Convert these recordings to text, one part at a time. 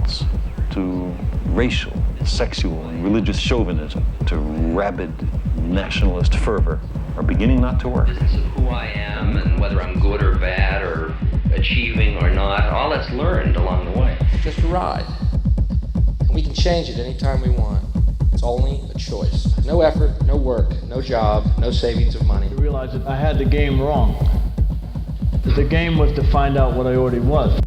intolerance, to racial, sexual, and religious chauvinism, to rabid nationalist fervor, are beginning not to work. Business of who I am and whether I'm good or bad or achieving or not, all that's learned along the way. Just a ride. And we can change it anytime we want. It's only a choice. No effort, no work, no job, no savings of money. I realized that I had the game wrong. That the game was to find out what I already was.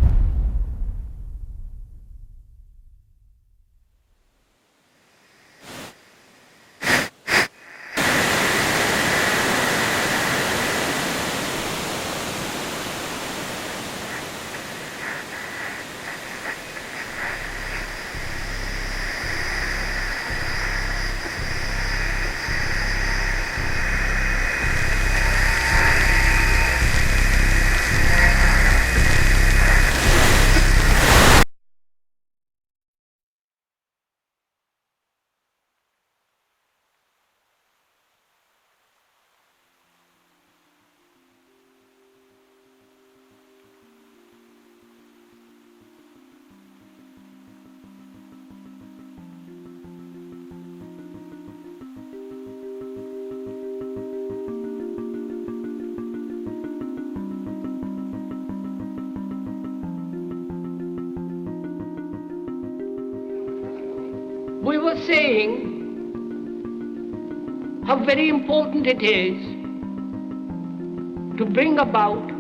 We were saying how very important it is to bring about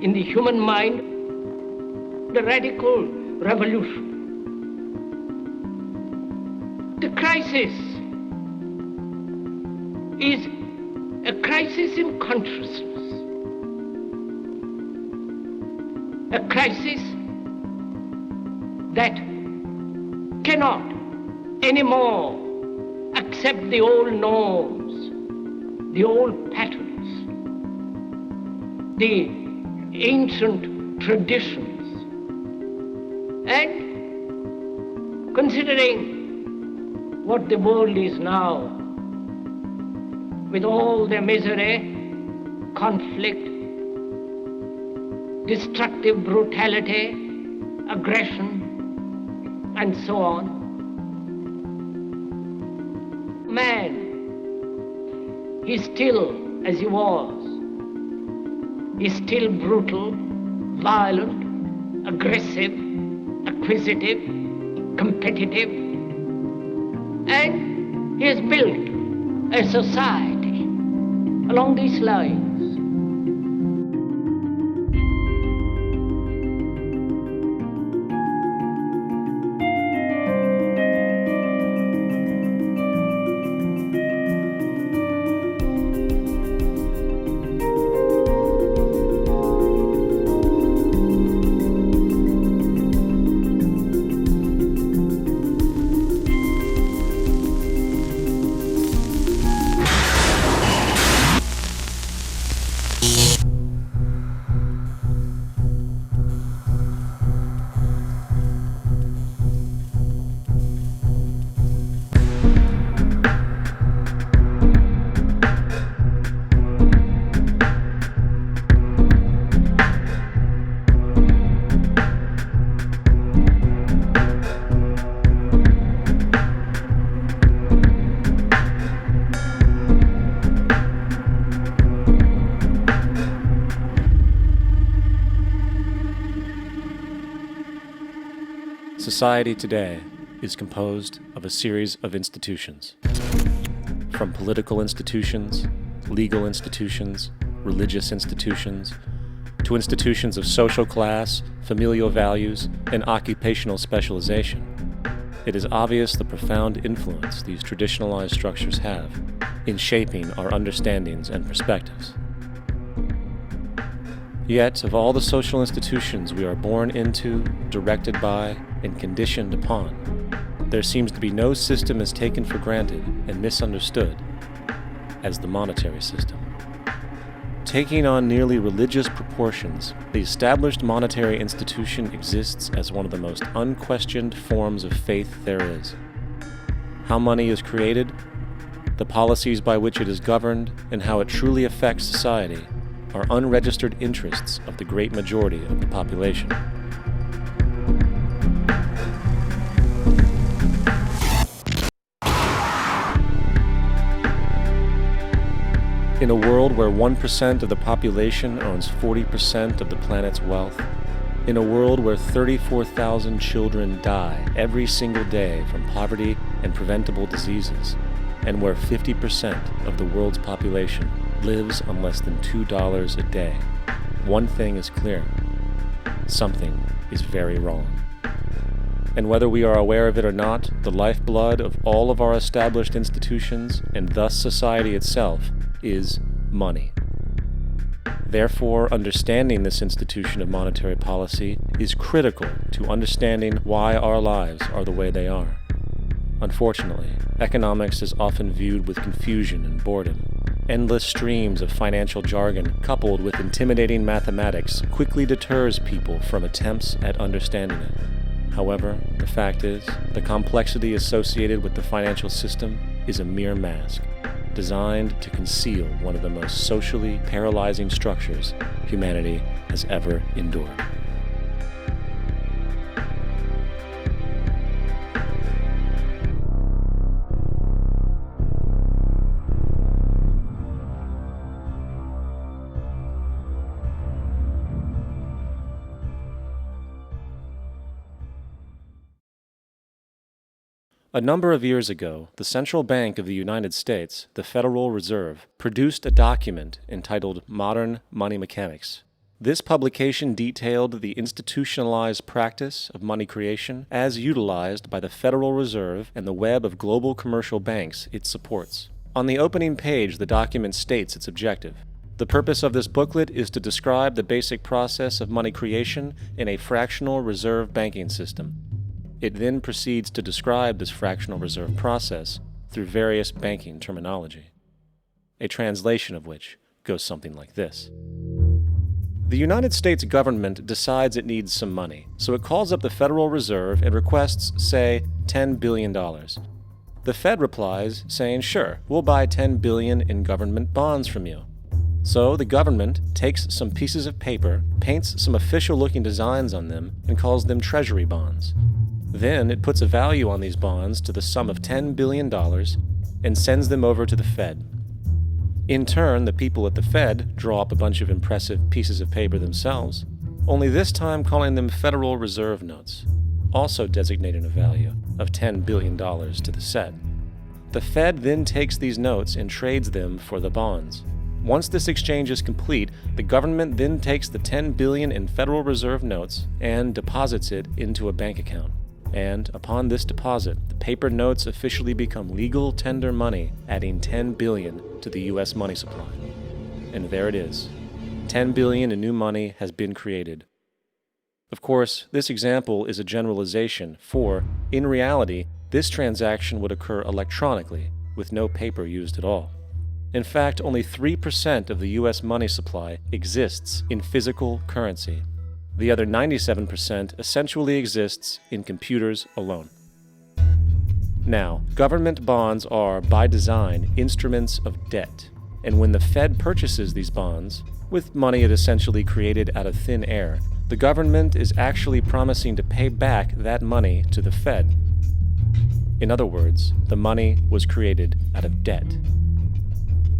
in the human mind the radical revolution. The crisis is a crisis in consciousness, a crisis that cannot anymore accept the old norms, the old patterns, the ancient traditions. And considering what the world is now, with all the misery, conflict, destructive brutality, aggression, and so on, man is still as he was. He's still brutal, violent, aggressive, acquisitive, competitive, and he has built a society along these lines. Society today is composed of a series of institutions. From political institutions, legal institutions, religious institutions, to institutions of social class, familial values, and occupational specialization. It is obvious the profound influence these traditionalized structures have in shaping our understandings and perspectives. Yet, of all the social institutions we are born into, directed by, and conditioned upon, there seems to be no system as taken for granted and misunderstood as the monetary system. Taking on nearly religious proportions, the established monetary institution exists as one of the most unquestioned forms of faith there is. How money is created, the policies by which it is governed, and how it truly affects society are unregistered interests of the great majority of the population. In a world where 1% of the population owns 40% of the planet's wealth, in a world where 34,000 children die every single day from poverty and preventable diseases, and where 50% of the world's population lives on less than $2 a day, one thing is clear: something is very wrong. And whether we are aware of it or not, the lifeblood of all of our established institutions, and thus society itself, is money. Therefore, understanding this institution of monetary policy is critical to understanding why our lives are the way they are. Unfortunately, economics is often viewed with confusion and boredom. Endless streams of financial jargon coupled with intimidating mathematics quickly deters people from attempts at understanding it. However, the fact is, the complexity associated with the financial system is a mere mask, designed to conceal one of the most socially paralyzing structures humanity has ever endured. A number of years ago, the Central Bank of the United States, the Federal Reserve, produced a document entitled Modern Money Mechanics. This publication detailed the institutionalized practice of money creation as utilized by the Federal Reserve and the web of global commercial banks it supports. On the opening page, the document states its objective. The purpose of this booklet is to describe the basic process of money creation in a fractional reserve banking system. It then proceeds to describe this fractional reserve process through various banking terminology, a translation of which goes something like this. The United States government decides it needs some money, so it calls up the Federal Reserve and requests, say, $10 billion. The Fed replies, saying, sure, we'll buy $10 billion in government bonds from you. So the government takes some pieces of paper, paints some official-looking designs on them, and calls them treasury bonds. Then it puts a value on these bonds to the sum of $10 billion and sends them over to the Fed. In turn, the people at the Fed draw up a bunch of impressive pieces of paper themselves, only this time calling them Federal Reserve notes, also designating a value of $10 billion to the set. The Fed then takes these notes and trades them for the bonds. Once this exchange is complete, the government then takes the $10 billion in Federal Reserve notes and deposits it into a bank account. And upon this deposit, the paper notes officially become legal tender money, adding $10 billion to the U.S. money supply. And there it is. $10 billion in new money has been created. Of course, this example is a generalization, for, in reality, this transaction would occur electronically, with no paper used at all. In fact, only 3% of the U.S. money supply exists in physical currency. The other 97% essentially exists in computers alone. Now, government bonds are, by design, instruments of debt, and when the Fed purchases these bonds, with money it essentially created out of thin air, the government is actually promising to pay back that money to the Fed. In other words, the money was created out of debt.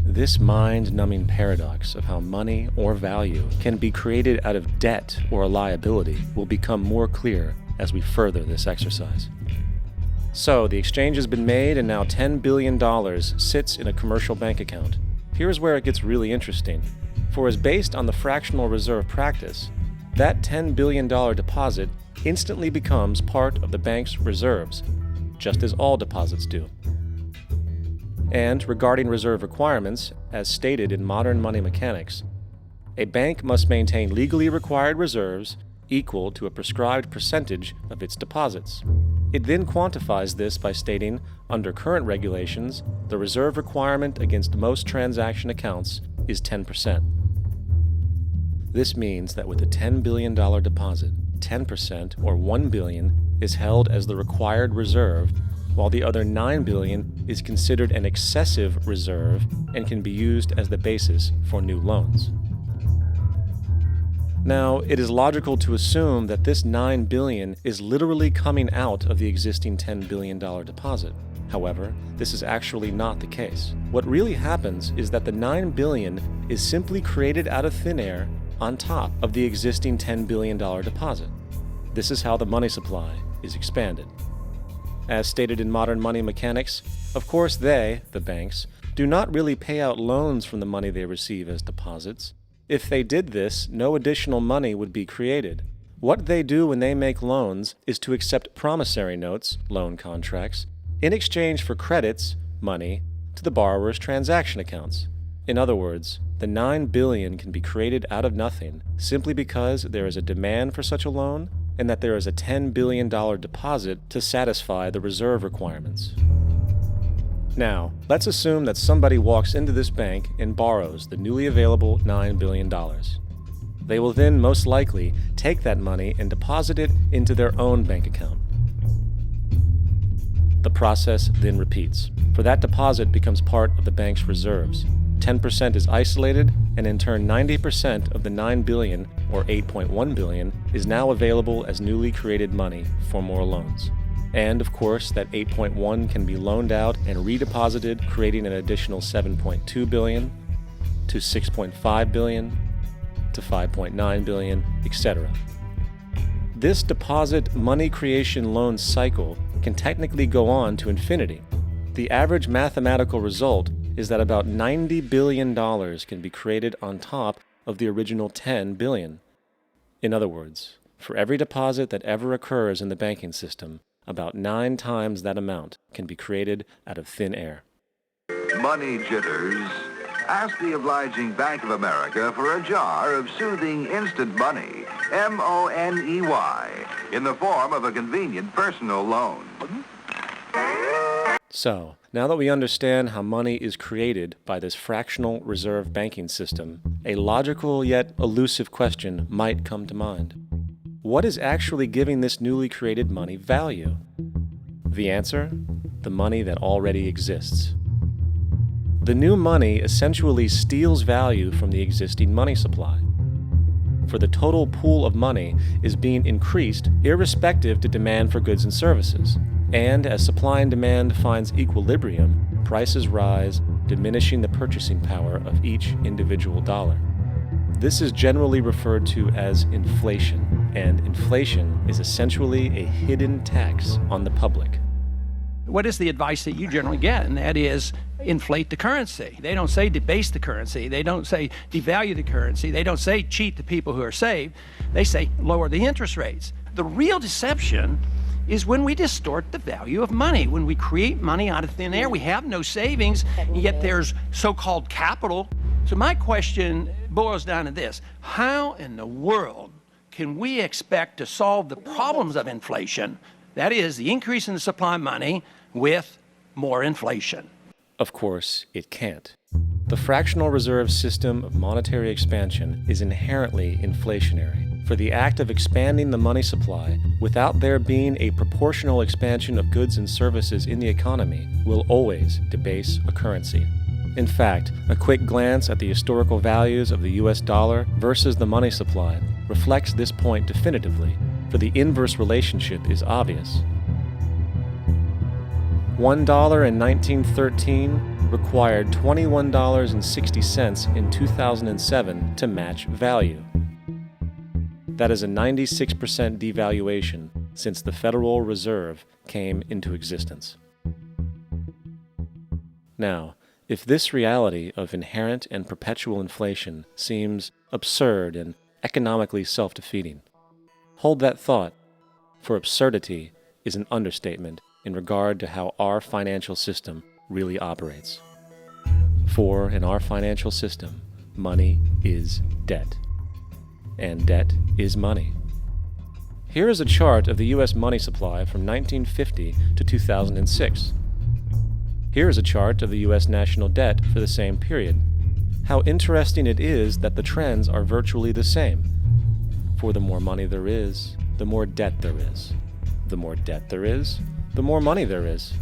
This mind-numbing paradox of how money or value can be created out of debt or a liability will become more clear as we further this exercise. So, the exchange has been made and now $10 billion sits in a commercial bank account. Here's where it gets really interesting. For as based on the fractional reserve practice, that $10 billion deposit instantly becomes part of the bank's reserves, just as all deposits do. And regarding reserve requirements, as stated in modern money mechanics, a bank must maintain legally required reserves equal to a prescribed percentage of its deposits. It then quantifies this by stating, under current regulations, the reserve requirement against most transaction accounts is 10%. This means that with a $10 billion deposit, 10% or $1 billion is held as the required reserve, while the other $9 billion is considered an excessive reserve and can be used as the basis for new loans. Now, it is logical to assume that this $9 billion is literally coming out of the existing $10 billion deposit. However, this is actually not the case. What really happens is that the $9 billion is simply created out of thin air on top of the existing $10 billion deposit. This is how the money supply is expanded. As stated in modern money mechanics, of course they, the banks, do not really pay out loans from the money they receive as deposits. If they did this, no additional money would be created. What they do when they make loans is to accept promissory notes, loan contracts, in exchange for credits, money, to the borrower's transaction accounts. In other words, the $9 billion can be created out of nothing simply because there is a demand for such a loan and that there is a $10 billion deposit to satisfy the reserve requirements. Now, let's assume that somebody walks into this bank and borrows the newly available $9 billion. They will then most likely take that money and deposit it into their own bank account. The process then repeats, for that deposit becomes part of the bank's reserves. 10% is isolated, and in turn 90% of the $9 billion, or $8.1 billion, is now available as newly created money for more loans. And of course, that 8.1 can be loaned out and redeposited, creating an additional 7.2 billion, to 6.5 billion, to 5.9 billion, etc. This deposit money creation loan cycle can technically go on to infinity. The average mathematical result is that about $90 billion can be created on top of the original $10 billion. In other words, for every deposit that ever occurs in the banking system, about 9 times that amount can be created out of thin air. Money jitters. Ask the obliging Bank of America for a jar of soothing instant money, M-O-N-E-Y, in the form of a convenient personal loan. So, now that we understand how money is created by this fractional reserve banking system, a logical yet elusive question might come to mind. What is actually giving this newly created money value? The answer? The money that already exists. The new money essentially steals value from the existing money supply. For the total pool of money is being increased irrespective to demand for goods and services. And as supply and demand finds equilibrium, prices rise, diminishing the purchasing power of each individual dollar. This is generally referred to as inflation, and inflation is essentially a hidden tax on the public. What is the advice that you generally get? And that is inflate the currency. They don't say debase the currency. They don't say devalue the currency. They don't say cheat the people who are saved. They say lower the interest rates. The real deception is when we distort the value of money. When we create money out of thin air, we have no savings, and yet there's so-called capital. So my question boils down to this: how in the world can we expect to solve the problems of inflation, that is, the increase in the supply of money, with more inflation? Of course, it can't. The fractional reserve system of monetary expansion is inherently inflationary. For the act of expanding the money supply without there being a proportional expansion of goods and services in the economy will always debase a currency. In fact, a quick glance at the historical values of the US dollar versus the money supply reflects this point definitively, for the inverse relationship is obvious. $1 in 1913 required $21.60 in 2007 to match value. That is a 96% devaluation since the Federal Reserve came into existence. Now, if this reality of inherent and perpetual inflation seems absurd and economically self-defeating, hold that thought, for absurdity is an understatement in regard to how our financial system really operates. For in our financial system, money is debt. And debt is money. Here is a chart of the U.S. money supply from 1950 to 2006. Here is a chart of the U.S. national debt for the same period. How interesting it is that the trends are virtually the same. For the more money there is, the more debt there is. The more debt there is, the more money there is.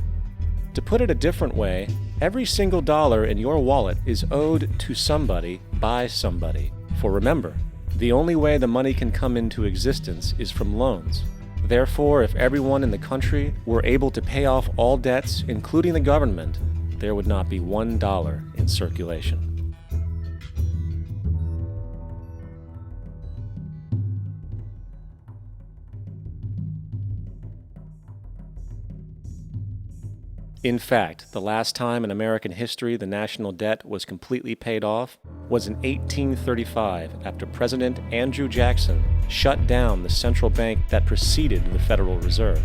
To put it a different way, every single dollar in your wallet is owed to somebody by somebody. For remember, the only way the money can come into existence is from loans. Therefore, if everyone in the country were able to pay off all debts, including the government, there would not be $1 in circulation. In fact, the last time in American history the national debt was completely paid off was in 1835 after President Andrew Jackson shut down the central bank that preceded the Federal Reserve.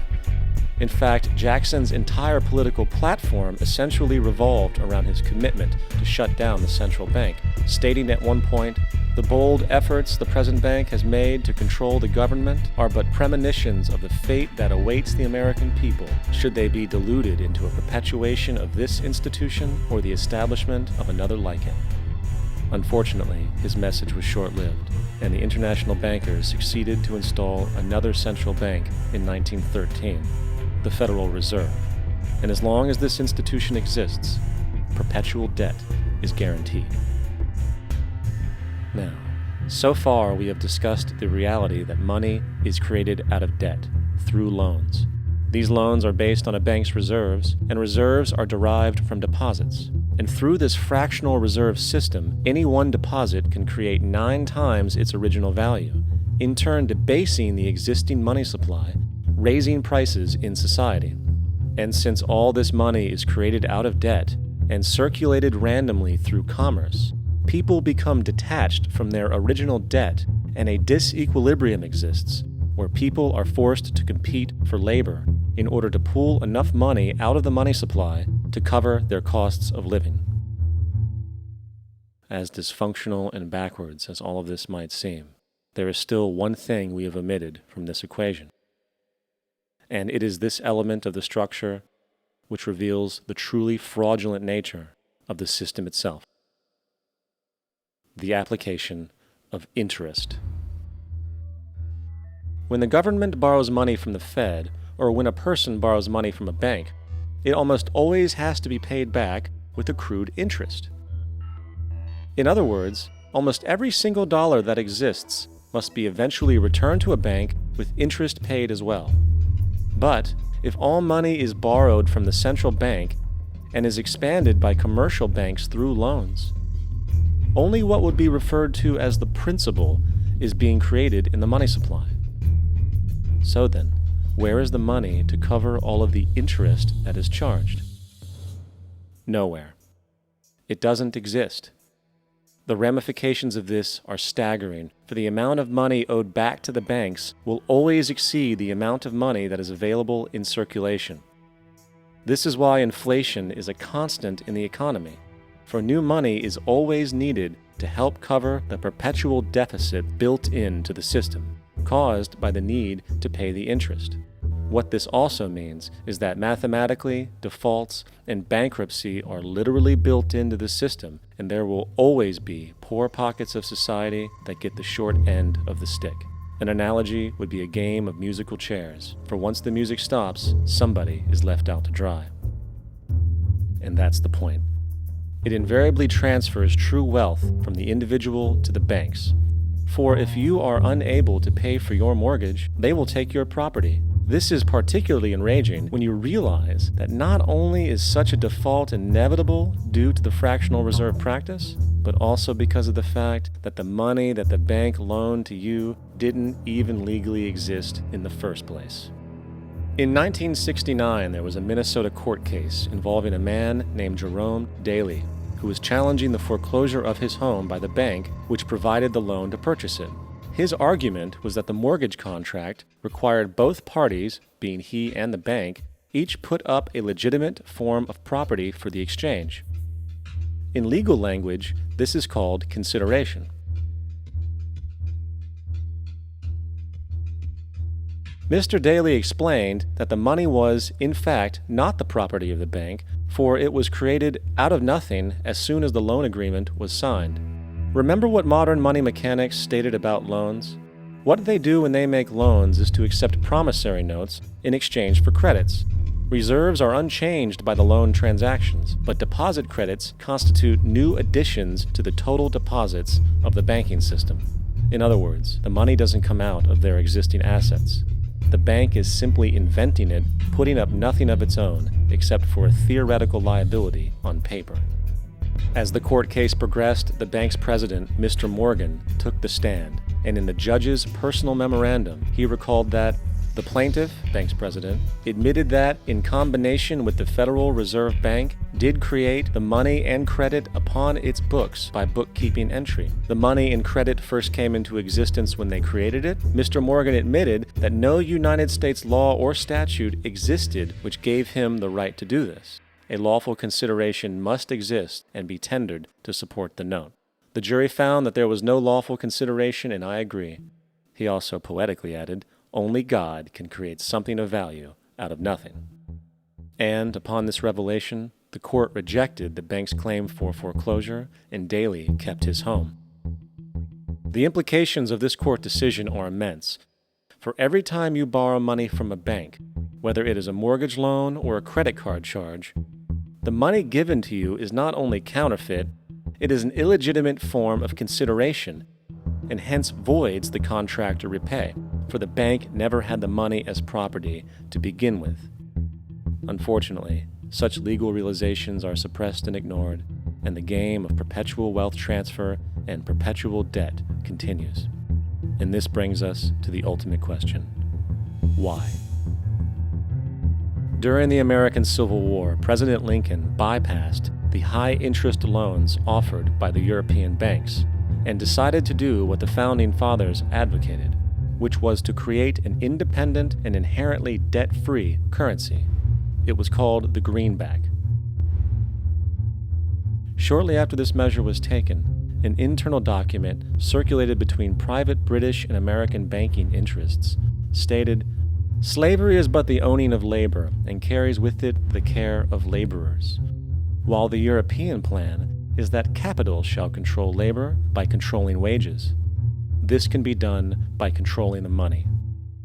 In fact, Jackson's entire political platform essentially revolved around his commitment to shut down the central bank, stating at one point, "The bold efforts the present bank has made to control the government are but premonitions of the fate that awaits the American people should they be deluded into a perpetuation of this institution or the establishment of another like it." Unfortunately, his message was short-lived, and the international bankers succeeded to install another central bank in 1913, the Federal Reserve. And as long as this institution exists, perpetual debt is guaranteed. Now, so far we have discussed the reality that money is created out of debt, through loans. These loans are based on a bank's reserves, and reserves are derived from deposits. And through this fractional reserve system, any one deposit can create 9 times its original value, in turn debasing the existing money supply, raising prices in society. And since all this money is created out of debt and circulated randomly through commerce, people become detached from their original debt, and a disequilibrium exists, where people are forced to compete for labor in order to pool enough money out of the money supply to cover their costs of living. As dysfunctional and backwards as all of this might seem, there is still one thing we have omitted from this equation. And it is this element of the structure which reveals the truly fraudulent nature of the system itself: the application of interest. When the government borrows money from the Fed, or when a person borrows money from a bank, it almost always has to be paid back with accrued interest. In other words, almost every single dollar that exists must be eventually returned to a bank with interest paid as well. But if all money is borrowed from the central bank and is expanded by commercial banks through loans, only what would be referred to as the principal is being created in the money supply. So then, where is the money to cover all of the interest that is charged? Nowhere. It doesn't exist. The ramifications of this are staggering, for the amount of money owed back to the banks will always exceed the amount of money that is available in circulation. This is why inflation is a constant in the economy, for new money is always needed to help cover the perpetual deficit built into the system, caused by the need to pay the interest. What this also means is that mathematically, defaults and bankruptcy are literally built into the system, and there will always be poor pockets of society that get the short end of the stick. An analogy would be a game of musical chairs, for once the music stops, somebody is left out to dry. And that's the point. It invariably transfers true wealth from the individual to the banks. For if you are unable to pay for your mortgage, they will take your property. This is particularly enraging when you realize that not only is such a default inevitable due to the fractional reserve practice, but also because of the fact that the money that the bank loaned to you didn't even legally exist in the first place. In 1969, there was a Minnesota court case involving a man named Jerome Daly, who was challenging the foreclosure of his home by the bank which provided the loan to purchase it. His argument was that the mortgage contract required both parties, being he and the bank, each put up a legitimate form of property for the exchange. In legal language, this is called consideration. Mr. Daly explained that the money was, in fact, not the property of the bank, for it was created out of nothing as soon as the loan agreement was signed. Remember what modern money mechanics stated about loans? What they do when they make loans is to accept promissory notes in exchange for credits. Reserves are unchanged by the loan transactions, but deposit credits constitute new additions to the total deposits of the banking system. In other words, the money doesn't come out of their existing assets. the bank is simply inventing it, putting up nothing of its own except for a theoretical liability on paper. As the court case progressed, the bank's president, Mr. Morgan, took the stand, and in the judge's personal memorandum, he recalled that the plaintiff, bank's president, admitted that, in combination with the Federal Reserve Bank, did create the money and credit upon its books by bookkeeping entry. The money and credit first came into existence when they created it. Mr. Morgan admitted that no United States law or statute existed which gave him the right to do this. A lawful consideration must exist and be tendered to support the note. The jury found that there was no lawful consideration, and I agree. He also poetically added, "Only God can create something of value out of nothing." And upon this revelation, the court rejected the bank's claim for foreclosure, and Daly kept his home. The implications of this court decision are immense. For every time you borrow money from a bank, whether it is a mortgage loan or a credit card charge, the money given to you is not only counterfeit, it is an illegitimate form of consideration, and hence voids the contract to repay, for the bank never had the money as property to begin with. Unfortunately, such legal realizations are suppressed and ignored, and the game of perpetual wealth transfer and perpetual debt continues. And this brings us to the ultimate question: why? During the American Civil War, President Lincoln bypassed the high-interest loans offered by the European banks and decided to do what the Founding Fathers advocated, which was to create an independent and inherently debt-free currency. It was called the greenback. Shortly after this measure was taken, an internal document circulated between private British and American banking interests stated, "Slavery is but the owning of labor and carries with it the care of laborers, while the European plan is that capital shall control labor by controlling wages. This can be done by controlling the money.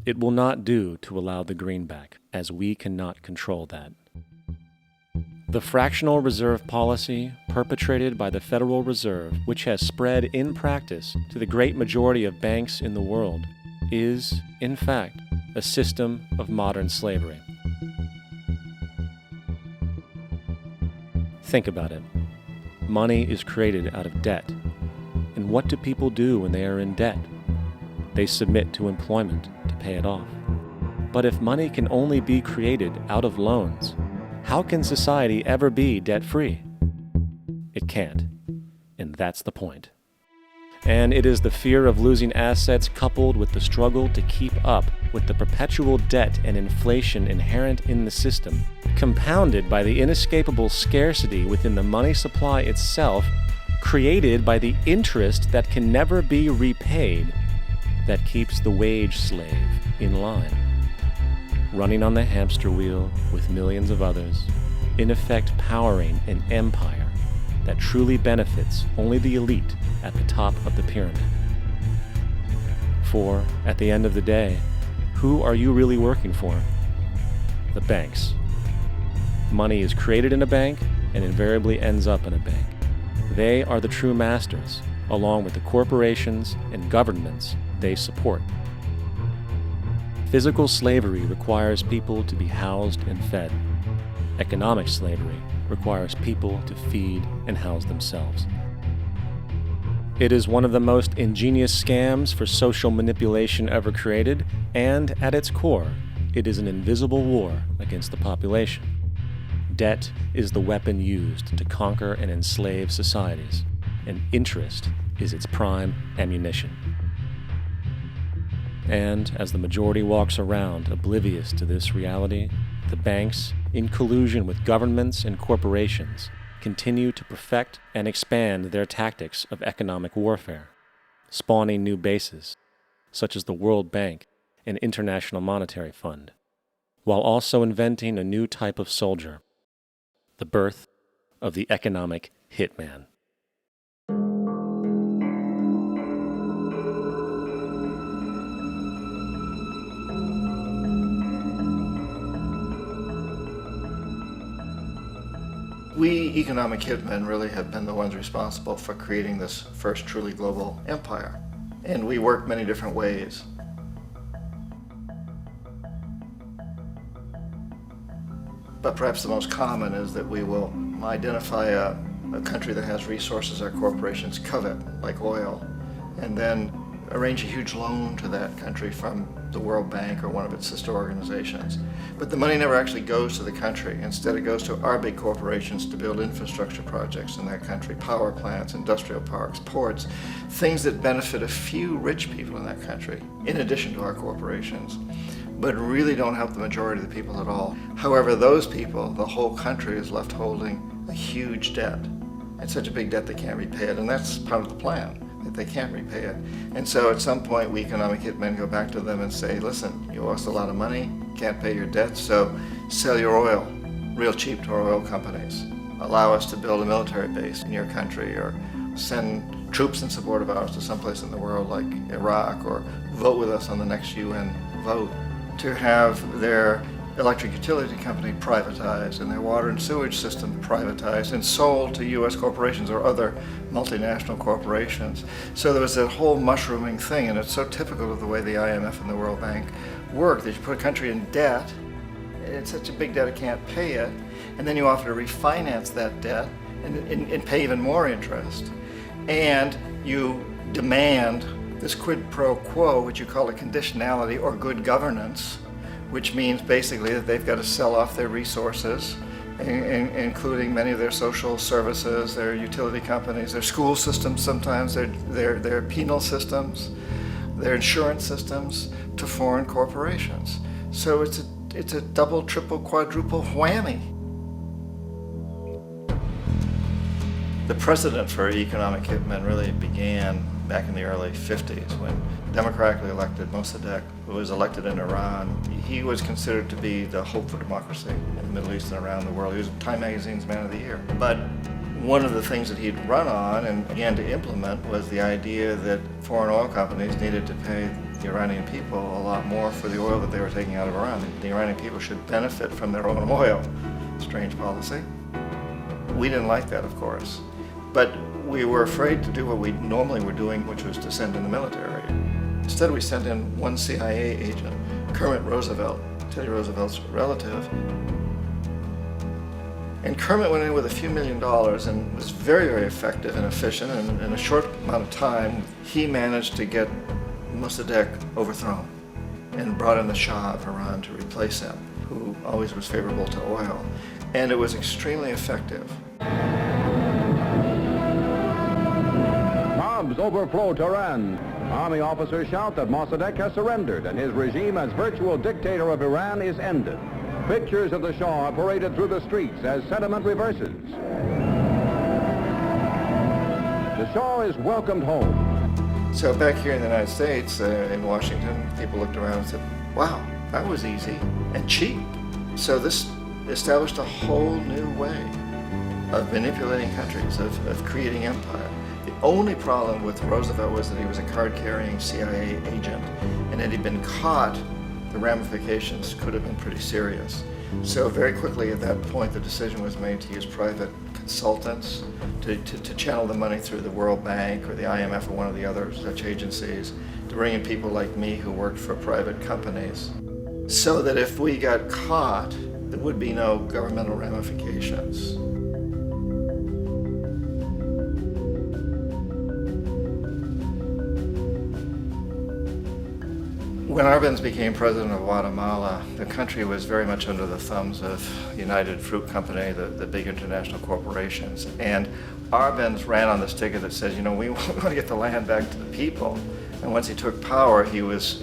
It will not do to allow the greenback, as we cannot control that." The fractional reserve policy perpetrated by the Federal Reserve, which has spread in practice to the great majority of banks in the world, is, in fact, a system of modern slavery. Think about it. Money is created out of debt. And what do people do when they are in debt? They submit to employment to pay it off. But if money can only be created out of loans, how can society ever be debt-free? It can't. And that's the point. And it is the fear of losing assets coupled with the struggle to keep up with the perpetual debt and inflation inherent in the system, compounded by the inescapable scarcity within the money supply itself, created by the interest that can never be repaid, that keeps the wage slave in line, running on the hamster wheel with millions of others, in effect powering an empire that truly benefits only the elite at the top of the pyramid. For, at the end of the day, who are you really working for? The banks. Money is created in a bank and invariably ends up in a bank. They are the true masters, along with the corporations and governments they support. Physical slavery requires people to be housed and fed. Economic slavery requires people to feed and house themselves. It is one of the most ingenious scams for social manipulation ever created, and at its core, it is an invisible war against the population. Debt is the weapon used to conquer and enslave societies, and interest is its prime ammunition. And as the majority walks around oblivious to this reality, the banks, in collusion with governments and corporations, continue to perfect and expand their tactics of economic warfare, spawning new bases, such as the World Bank and International Monetary Fund, while also inventing a new type of soldier, the birth of the economic hitman. We economic hitmen really have been the ones responsible for creating this first truly global empire. And we work many different ways. But perhaps the most common is that we will identify a country that has resources our corporations covet, like oil, and then arrange a huge loan to that country from the World Bank or one of its sister organizations. But the money never actually goes to the country. Instead, it goes to our big corporations to build infrastructure projects in that country, power plants, industrial parks, ports, things that benefit a few rich people in that country, in addition to our corporations, but really don't help the majority of the people at all. However, those people, the whole country is left holding a huge debt. It's such a big debt they can't repay it, and that's part of the plan, that they can't repay it. And so at some point, we economic hitmen go back to them and say, listen, you owe us a lot of money, can't pay your debts, so sell your oil real cheap to our oil companies. Allow us to build a military base in your country, or send troops in support of ours to someplace in the world like Iraq, or vote with us on the next UN vote. To have their electric utility company privatized and their water and sewage system privatized and sold to U.S. corporations or other multinational corporations. So there was that whole mushrooming thing, and it's so typical of the way the IMF and the World Bank work, that you put a country in debt, it's such a big debt it can't pay it, and then you offer to refinance that debt and pay even more interest. And you demand this quid pro quo, which you call a conditionality or good governance, which means basically that they've got to sell off their resources, including many of their social services, their utility companies, their school systems sometimes, their penal systems, their insurance systems, to foreign corporations. So it's a double, triple, quadruple whammy. The precedent for economic hitmen really began back in the early 50s when democratically elected Mossadegh, who was elected in Iran, he was considered to be the hope for democracy in the Middle East and around the world. He was Time Magazine's Man of the Year. But one of the things that he'd run on and began to implement was the idea that foreign oil companies needed to pay the Iranian people a lot more for the oil that they were taking out of Iran. The Iranian people should benefit from their own oil. Strange policy. We didn't like that, of course. But we were afraid to do what we normally were doing, which was to send in the military. Instead, we sent in one CIA agent, Kermit Roosevelt, Teddy Roosevelt's relative. And Kermit went in with a few $1 million and was very, very effective and efficient. And in a short amount of time, he managed to get Mossadegh overthrown and brought in the Shah of Iran to replace him, who always was favorable to oil. And it was extremely effective. Mobs overflow Tehran. Army officers shout that Mossadegh has surrendered and his regime as virtual dictator of Iran is ended. Pictures of the Shah are paraded through the streets as sentiment reverses. The Shah is welcomed home. So back here in the United States, in Washington, people looked around and said, wow, that was easy and cheap. So this established a whole new way of manipulating countries, of creating empire. The only problem with Roosevelt was that he was a card-carrying CIA agent, and had he been caught, the ramifications could have been pretty serious. So very quickly at that point, the decision was made to use private consultants to channel the money through the World Bank or the IMF or one of the other such agencies, to bring in people like me who worked for private companies, so that if we got caught, there would be no governmental ramifications. When Arbenz became president of Guatemala, the country was very much under the thumbs of United Fruit Company, the big international corporations. And Arbenz ran on this ticket that says, you know, we want to get the land back to the people. And once he took power, he was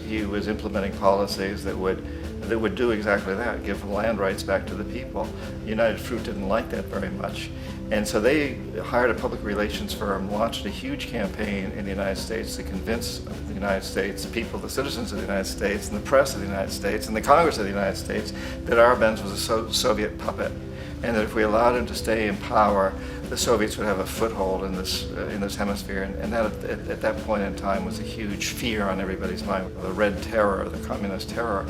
implementing policies that would do exactly that, give land rights back to the people. United Fruit didn't like that very much. And so they hired a public relations firm, launched a huge campaign in the United States to convince the United States people, the citizens of the United States, and the press of the United States, and the Congress of the United States, that Arbenz was a Soviet puppet, and that if we allowed him to stay in power, the Soviets would have a foothold in this hemisphere. And that at that point in time was a huge fear on everybody's mind, the Red Terror, the Communist Terror.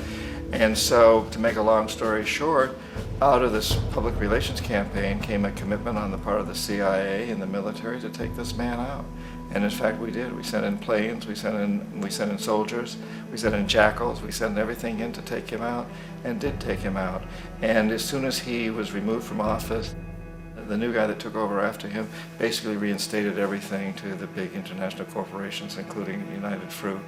And so, to make a long story short, out of this public relations campaign came a commitment on the part of the CIA and the military to take this man out. And in fact, we did. We sent in planes, we sent in soldiers, we sent in jackals, we sent everything in to take him out, and did take him out. And as soon as he was removed from office, the new guy that took over after him basically reinstated everything to the big international corporations, including United Fruit.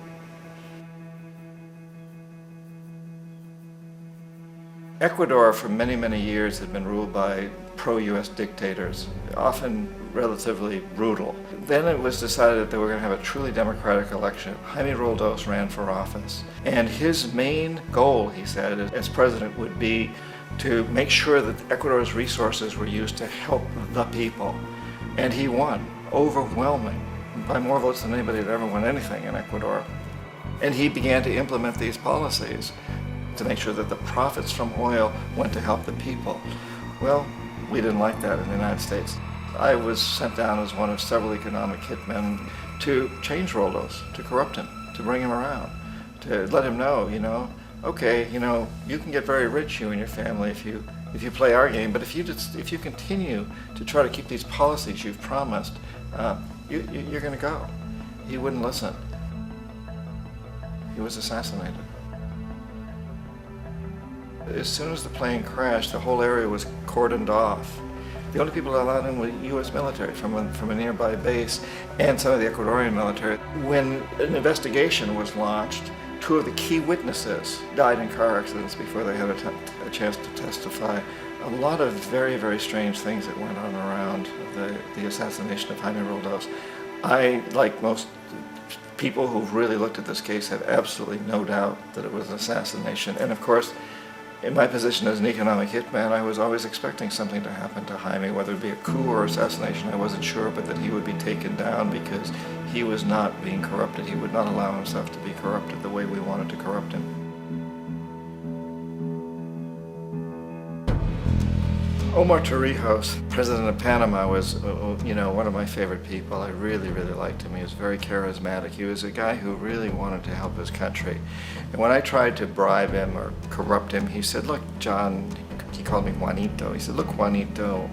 Ecuador for many, many years had been ruled by pro-US dictators, often relatively brutal. Then it was decided that they were going to have a truly democratic election. Jaime Roldos ran for office, and his main goal, he said, as president would be to make sure that Ecuador's resources were used to help the people. And he won, overwhelming, by more votes than anybody had ever won anything in Ecuador. And he began to implement these policies to make sure that the profits from oil went to help the people. Well, we didn't like that in the United States. I was sent down as one of several economic hitmen to change Roldos, to corrupt him, to bring him around, to let him know, okay, you can get very rich, you and your family, if you play our game, but if you continue to try to keep these policies you've promised, you're going to go. He wouldn't listen. He was assassinated. As soon as the plane crashed, the whole area was cordoned off. The only people allowed in were U.S. military from a nearby base and some of the Ecuadorian military. When an investigation was launched, 2 of the key witnesses died in car accidents before they had a chance to testify. A lot of very, very strange things that went on around the assassination of Jaime Roldos. I, like most people who've really looked at this case, have absolutely no doubt that it was an assassination. And of course, in my position as an economic hitman, I was always expecting something to happen to Jaime, whether it be a coup or assassination, I wasn't sure, but that he would be taken down because he was not being corrupted. He would not allow himself to be corrupted the way we wanted to corrupt him. Omar Torrijos, president of Panama, was, one of my favorite people. I really, really liked him. He was very charismatic. He was a guy who really wanted to help his country. And when I tried to bribe him or corrupt him, he said, look, John, he called me Juanito. He said, look, Juanito,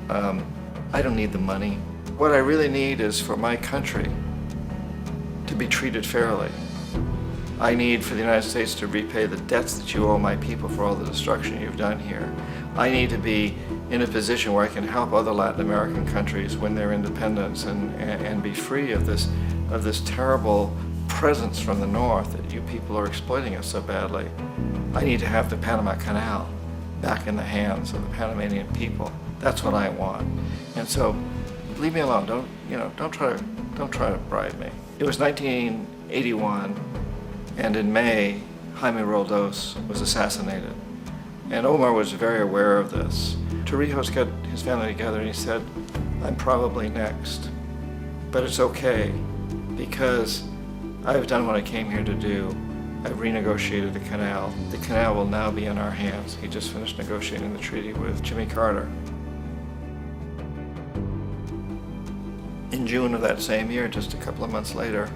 I don't need the money. What I really need is for my country to be treated fairly. I need for the United States to repay the debts that you owe my people for all the destruction you've done here. I need to be in a position where I can help other Latin American countries win their independence and be free of this terrible presence from the north that you people are exploiting us so badly. I need to have the Panama Canal back in the hands of the Panamanian people. That's what I want. And so, leave me alone. Don't try to bribe me. It was 1981, and in May, Jaime Roldos was assassinated. And Omar was very aware of this. Torrijos got his family together and he said, I'm probably next, but it's okay because I've done what I came here to do. I've renegotiated the canal. The canal will now be in our hands. He just finished negotiating the treaty with Jimmy Carter. In June of that same year, just a couple of months later,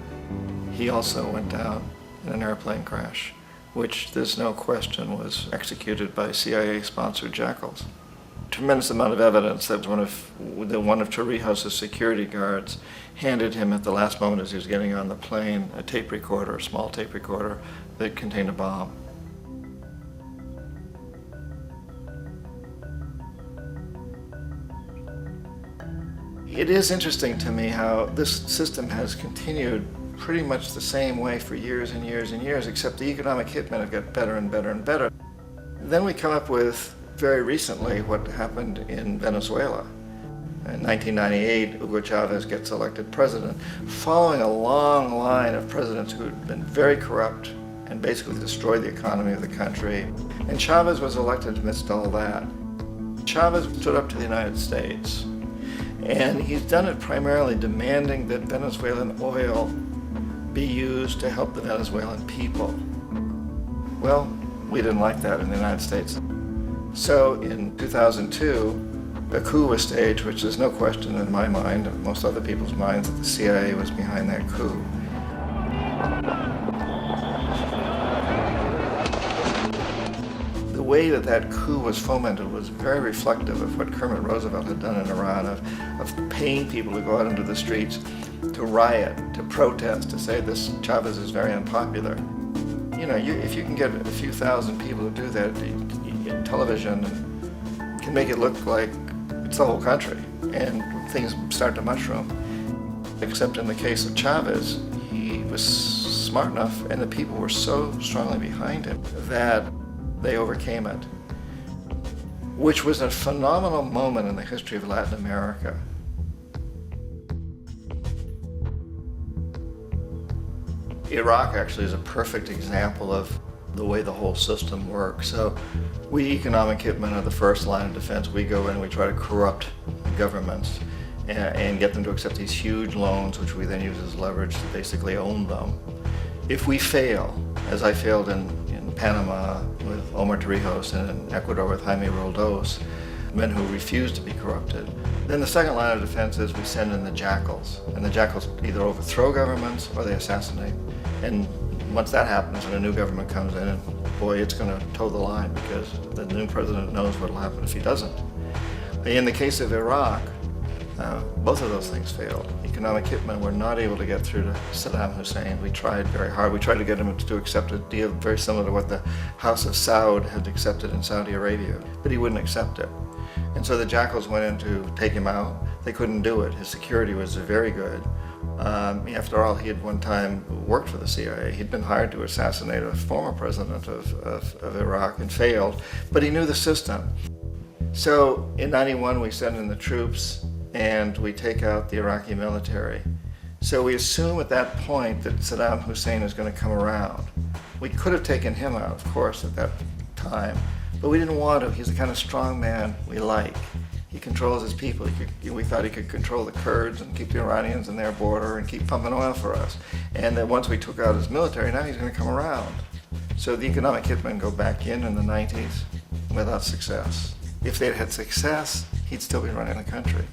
he also went down in an airplane crash, which there's no question was executed by CIA-sponsored jackals. Tremendous amount of evidence that one of Torrijos' security guards handed him at the last moment as he was getting on the plane a tape recorder, a small tape recorder that contained a bomb. It is interesting to me how this system has continued pretty much the same way for years and years and years, except the economic hitmen have got better and better and better. Then we come up with, very recently, what happened in Venezuela. In 1998, Hugo Chavez gets elected president, following a long line of presidents who had been very corrupt and basically destroyed the economy of the country. And Chavez was elected amidst all that. Chavez stood up to the United States, and he's done it primarily demanding that Venezuelan oil be used to help the Venezuelan people. Well, we didn't like that in the United States. So in 2002, a coup was staged, which there's no question in my mind, and most other people's minds, that the CIA was behind that coup. the way that that coup was fomented was very reflective of what Kermit Roosevelt had done in Iran, of paying people to go out into the streets, to riot, to protest, to say this Chavez is very unpopular. You know, if you can get a few thousand people to do that in television, can make it look like it's the whole country, and things start to mushroom. Except in the case of Chavez, he was smart enough, and the people were so strongly behind him that they overcame it, which was a phenomenal moment in the history of Latin America. Iraq actually is a perfect example of the way the whole system works. So we economic hitmen are the first line of defense. We go in and we try to corrupt governments and get them to accept these huge loans, which we then use as leverage to basically own them. If we fail, as I failed in Panama with Omar Torrijos and in Ecuador with Jaime Roldos, men who refused to be corrupted, then the second line of defense is we send in the jackals. And the jackals either overthrow governments or they assassinate. And once that happens and a new government comes in, and boy, it's going to toe the line because the new president knows what will happen if he doesn't. In the case of Iraq, both of those things failed. Economic hitmen were not able to get through to Saddam Hussein. We tried very hard. We tried to get him to accept a deal very similar to what the House of Saud had accepted in Saudi Arabia, but he wouldn't accept it. And so the jackals went in to take him out. They couldn't do it. His security was very good. After all, he had one time worked for the CIA. He'd been hired to assassinate a former president of Iraq and failed, but he knew the system. So in '91, we send in the troops and we take out the Iraqi military. So we assume at that point that Saddam Hussein is going to come around. We could have taken him out, of course, at that time, but we didn't want to. He's the kind of strong man we like. He controls his people. We thought he could control the Kurds and keep the Iranians in their border and keep pumping oil for us. And that once we took out his military, now he's going to come around. So the economic hitmen go back in the 90s without success. If they'd had success, he'd still be running the country.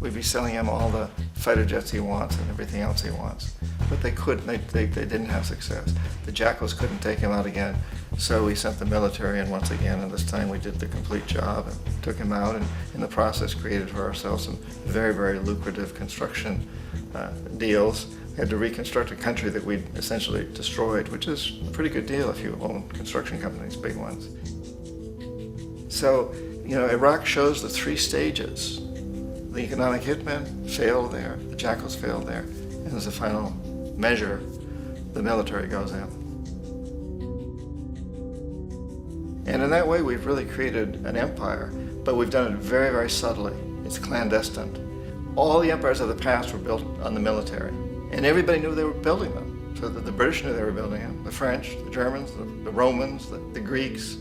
We'd be selling him all the fighter jets he wants and everything else he wants. But they couldn't, they didn't have success. The jackals couldn't take him out again, so we sent the military in once again, and this time we did the complete job and took him out, and in the process created for ourselves some very, very lucrative construction deals. We had to reconstruct a country that we'd essentially destroyed, which is a pretty good deal if you own construction companies, big ones. So, you know, Iraq shows the three stages. The economic hitmen failed there, the jackals failed there, and as a final measure, the military goes in. And in that way, we've really created an empire, but we've done it very, very subtly. It's clandestine. All the empires of the past were built on the military, and everybody knew they were building them. So the British knew they were building them, the French, the Germans, the Romans, the Greeks.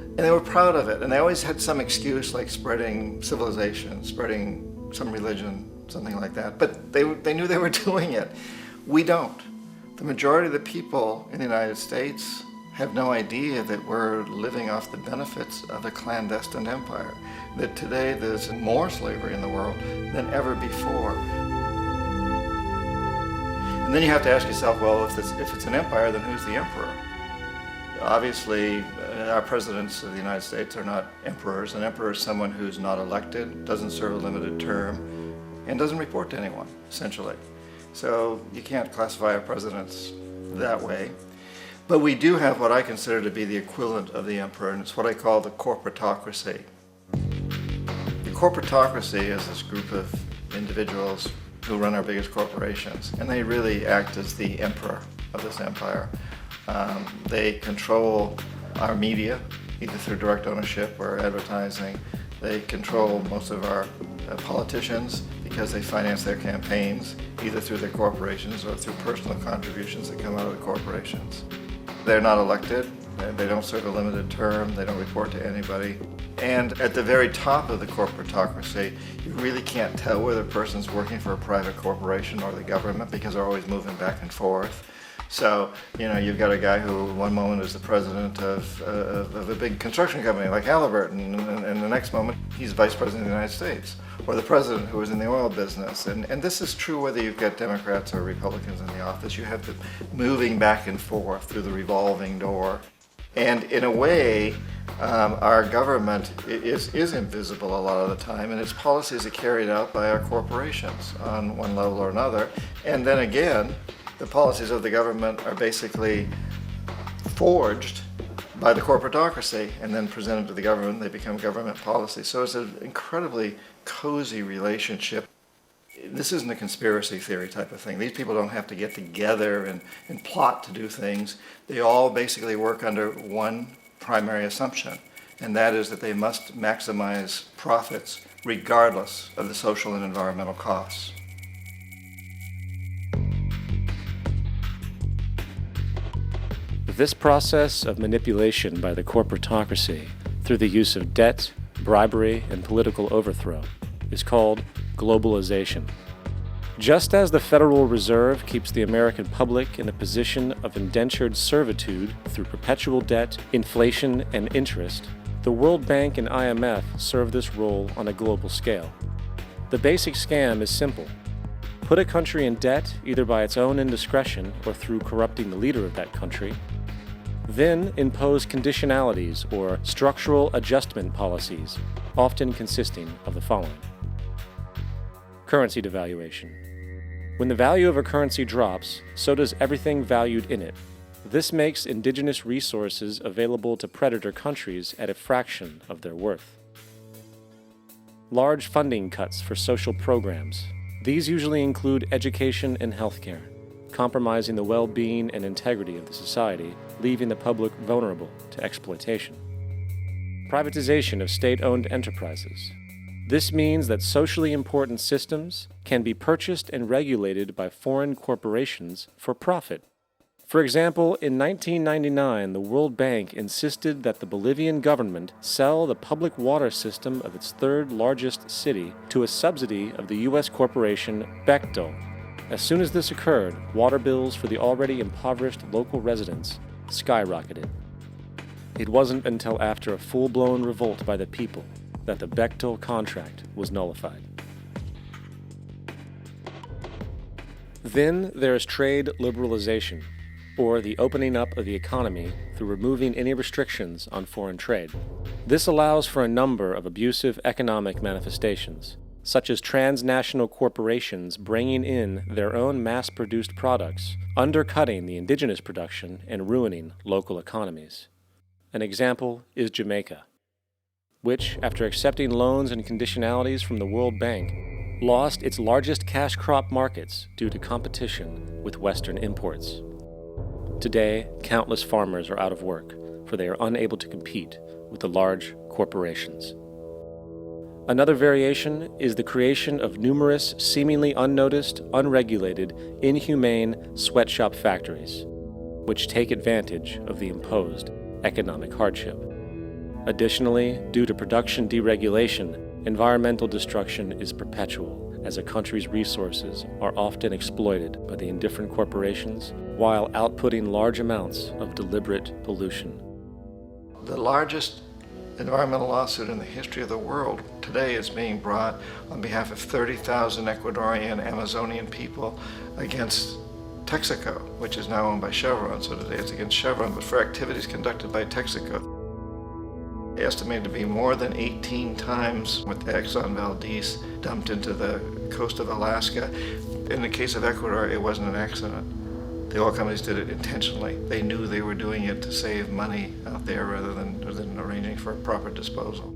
And they were proud of it, and they always had some excuse like spreading civilization, spreading some religion, something like that. But they knew they were doing it. We don't. The majority of the people in the United States have no idea that we're living off the benefits of a clandestine empire, that today there's more slavery in the world than ever before. And then you have to ask yourself, well, if it's an empire, then who's the emperor? Obviously, our presidents of the United States are not emperors. An emperor is someone who's not elected, doesn't serve a limited term, and doesn't report to anyone, essentially. So you can't classify our presidents that way. But we do have what I consider to be the equivalent of the emperor, and it's what I call the corporatocracy. The corporatocracy is this group of individuals who run our biggest corporations, and they really act as the emperor of this empire. They control our media, either through direct ownership or advertising. They control most of our politicians because they finance their campaigns, either through their corporations or through personal contributions that come out of the corporations. They're not elected, they don't serve a limited term, they don't report to anybody. And at the very top of the corporatocracy, you really can't tell whether a person's working for a private corporation or the government because they're always moving back and forth. So, you know, you've got a guy who one moment is the president of a big construction company like Halliburton, and the next moment he's vice president of the United States, or the president who is in the oil business. And this is true whether you've got Democrats or Republicans in the office. You have them moving back and forth through the revolving door. And in a way, Our government is invisible a lot of the time, and its policies are carried out by our corporations on one level or another. And then again, the policies of the government are basically forged by the corporatocracy and then presented to the government. They become government policy. So it's an incredibly cozy relationship. This isn't a conspiracy theory type of thing. These people don't have to get together and plot to do things. They all basically work under one primary assumption, and that is that they must maximize profits regardless of the social and environmental costs. This process of manipulation by the corporatocracy through the use of debt, bribery, and political overthrow is called globalization. Just as the Federal Reserve keeps the American public in a position of indentured servitude through perpetual debt, inflation, and interest, the World Bank and IMF serve this role on a global scale. The basic scam is simple. Put a country in debt either by its own indiscretion or through corrupting the leader of that country, then impose conditionalities or structural adjustment policies, often consisting of the following. Currency devaluation. When the value of a currency drops, so does everything valued in it. This makes indigenous resources available to predator countries at a fraction of their worth. Large funding cuts for social programs. These usually include education and healthcare, compromising the well-being and integrity of the society, leaving the public vulnerable to exploitation. Privatization of state-owned enterprises. This means that socially important systems can be purchased and regulated by foreign corporations for profit. For example, in 1999, the World Bank insisted that the Bolivian government sell the public water system of its third largest city to a subsidy of the U.S. corporation Bechtel. As soon as this occurred, water bills for the already impoverished local residents skyrocketed. It wasn't until after a full-blown revolt by the people that the Bechtel contract was nullified. Then there is trade liberalization, or the opening up of the economy through removing any restrictions on foreign trade. This allows for a number of abusive economic manifestations, such as transnational corporations bringing in their own mass-produced products, undercutting the indigenous production and ruining local economies. An example is Jamaica, which, after accepting loans and conditionalities from the World Bank, lost its largest cash crop markets due to competition with Western imports. Today, countless farmers are out of work, for they are unable to compete with the large corporations. Another variation is the creation of numerous seemingly unnoticed, unregulated, inhumane sweatshop factories, which take advantage of the imposed economic hardship. Additionally, due to production deregulation, environmental destruction is perpetual, as a country's resources are often exploited by the indifferent corporations while outputting large amounts of deliberate pollution. The largest environmental lawsuit in the history of the world today is being brought on behalf of 30,000 Ecuadorian Amazonian people against Texaco, which is now owned by Chevron. So today it's against Chevron, but for activities conducted by Texaco. Estimated to be more than 18 times what the Exxon Valdez dumped into the coast of Alaska. In the case of Ecuador, it wasn't an accident. The oil companies did it intentionally. They knew they were doing it to save money out there rather than arranging for proper disposal.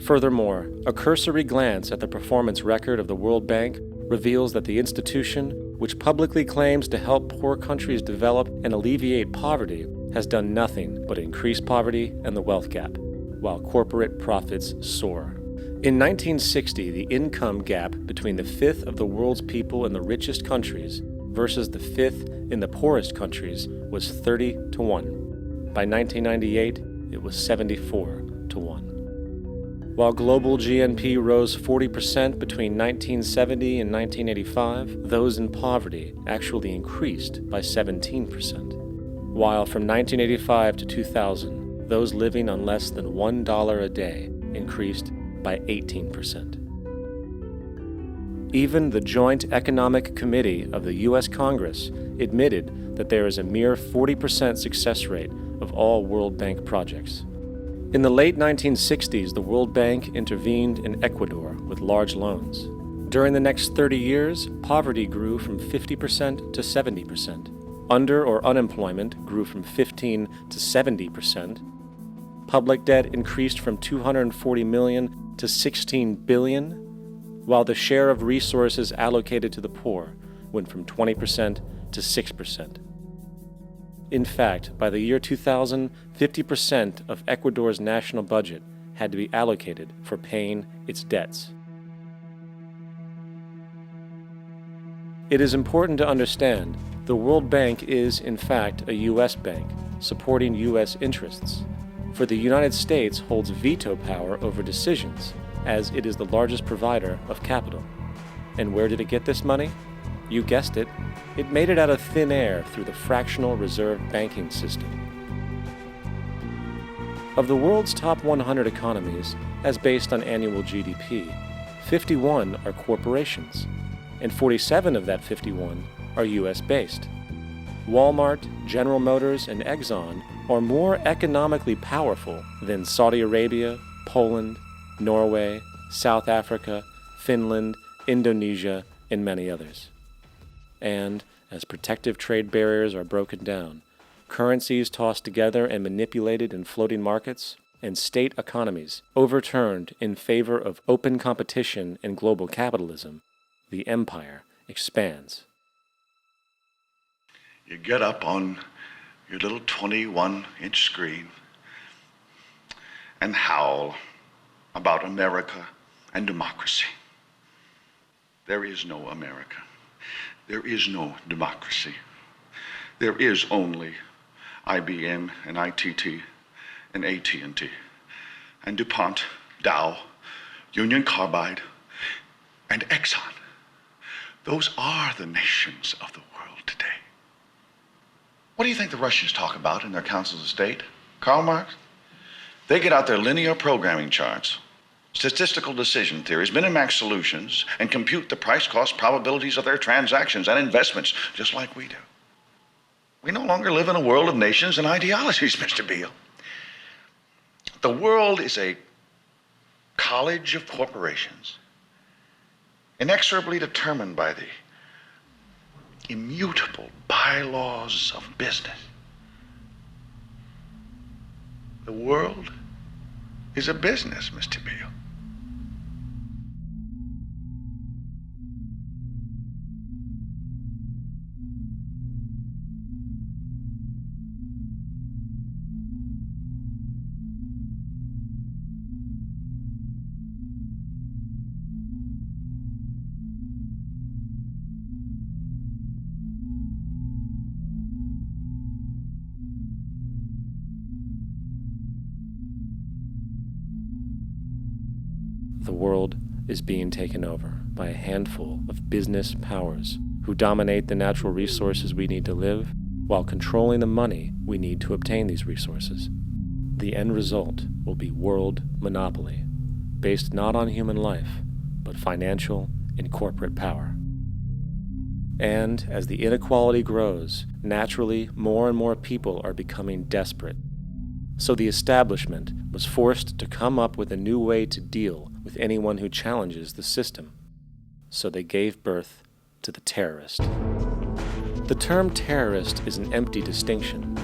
Furthermore, a cursory glance at the performance record of the World Bank reveals that the institution, which publicly claims to help poor countries develop and alleviate poverty, has done nothing but increase poverty and the wealth gap, while corporate profits soar. In 1960, the income gap between the fifth of the world's people in the richest countries versus the fifth in the poorest countries was 30 to 1. By 1998, it was 74 to 1. While global GNP rose 40% between 1970 and 1985, those in poverty actually increased by 17%. While from 1985 to 2000, those living on less than $1 a day increased by 18%. Even the Joint Economic Committee of the U.S. Congress admitted that there is a mere 40% success rate of all World Bank projects. In the late 1960s, the World Bank intervened in Ecuador with large loans. During the next 30 years, poverty grew from 50% to 70%. Under- or unemployment grew from 15 to 70%. Public debt increased from 240 million to 16 billion, while the share of resources allocated to the poor went from 20% to 6%. In fact, by the year 2000, 50% of Ecuador's national budget had to be allocated for paying its debts. It is important to understand the World Bank is, in fact, a U.S. bank, supporting U.S. interests. For the United States holds veto power over decisions, as it is the largest provider of capital. And where did it get this money? You guessed it, it made it out of thin air through the fractional reserve banking system. Of the world's top 100 economies, as based on annual GDP, 51 are corporations, and 47 of that 51 are U.S.-based. Walmart, General Motors, and Exxon are more economically powerful than Saudi Arabia, Poland, Norway, South Africa, Finland, Indonesia, and many others. And, as protective trade barriers are broken down, currencies tossed together and manipulated in floating markets, and state economies overturned in favor of open competition and global capitalism, the empire expands. You get up on your little 21-inch screen and howl about America and democracy. There is no America. There is no democracy. There is only IBM and ITT and AT&T and DuPont, Dow, Union Carbide, and Exxon. Those are the nations of the world today. What do you think the Russians talk about in their councils of state? Karl Marx? They get out their linear programming charts, statistical decision theories, Minimax solutions, and compute the price-cost probabilities of their transactions and investments, just like we do. We no longer live in a world of nations and ideologies, Mr. Beale. The world is a college of corporations, inexorably determined by the immutable bylaws of business. The world is a business, Mr. Beale. The world is being taken over by a handful of business powers who dominate the natural resources we need to live while controlling the money we need to obtain these resources. The end result will be world monopoly, based not on human life, but financial and corporate power. And as the inequality grows, naturally more and more people are becoming desperate. So the establishment was forced to come up with a new way to deal with anyone who challenges the system. So they gave birth to the terrorist. The term terrorist is an empty distinction,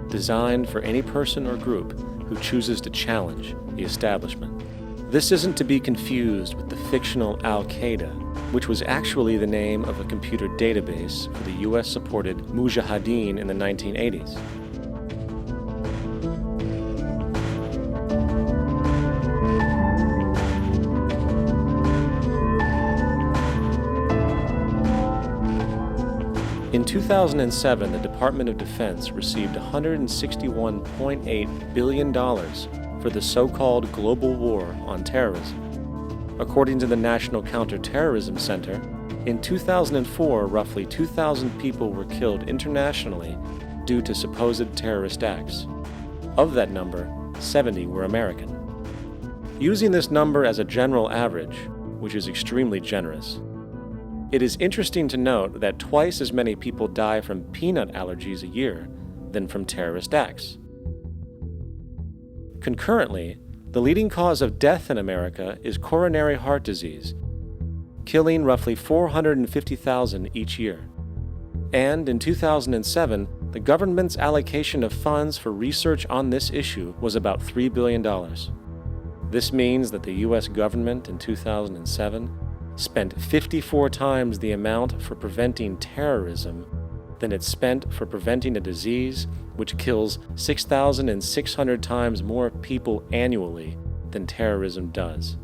designed for any person or group who chooses to challenge the establishment. This isn't to be confused with the fictional Al-Qaeda, which was actually the name of a computer database for the US-supported Mujahideen in the 1980s. In 2007, the Department of Defense received $161.8 billion for the so-called global war on terrorism. According to the National Counterterrorism Center, in 2004, roughly 2,000 people were killed internationally due to supposed terrorist acts. Of that number, 70 were American. Using this number as a general average, which is extremely generous, it is interesting to note that twice as many people die from peanut allergies a year than from terrorist acts. Concurrently, the leading cause of death in America is coronary heart disease, killing roughly 450,000 each year. And in 2007, the government's allocation of funds for research on this issue was about $3 billion. This means that the U.S. government in 2007 spent 54 times the amount for preventing terrorism than it spent for preventing a disease which kills 6,600 times more people annually than terrorism does.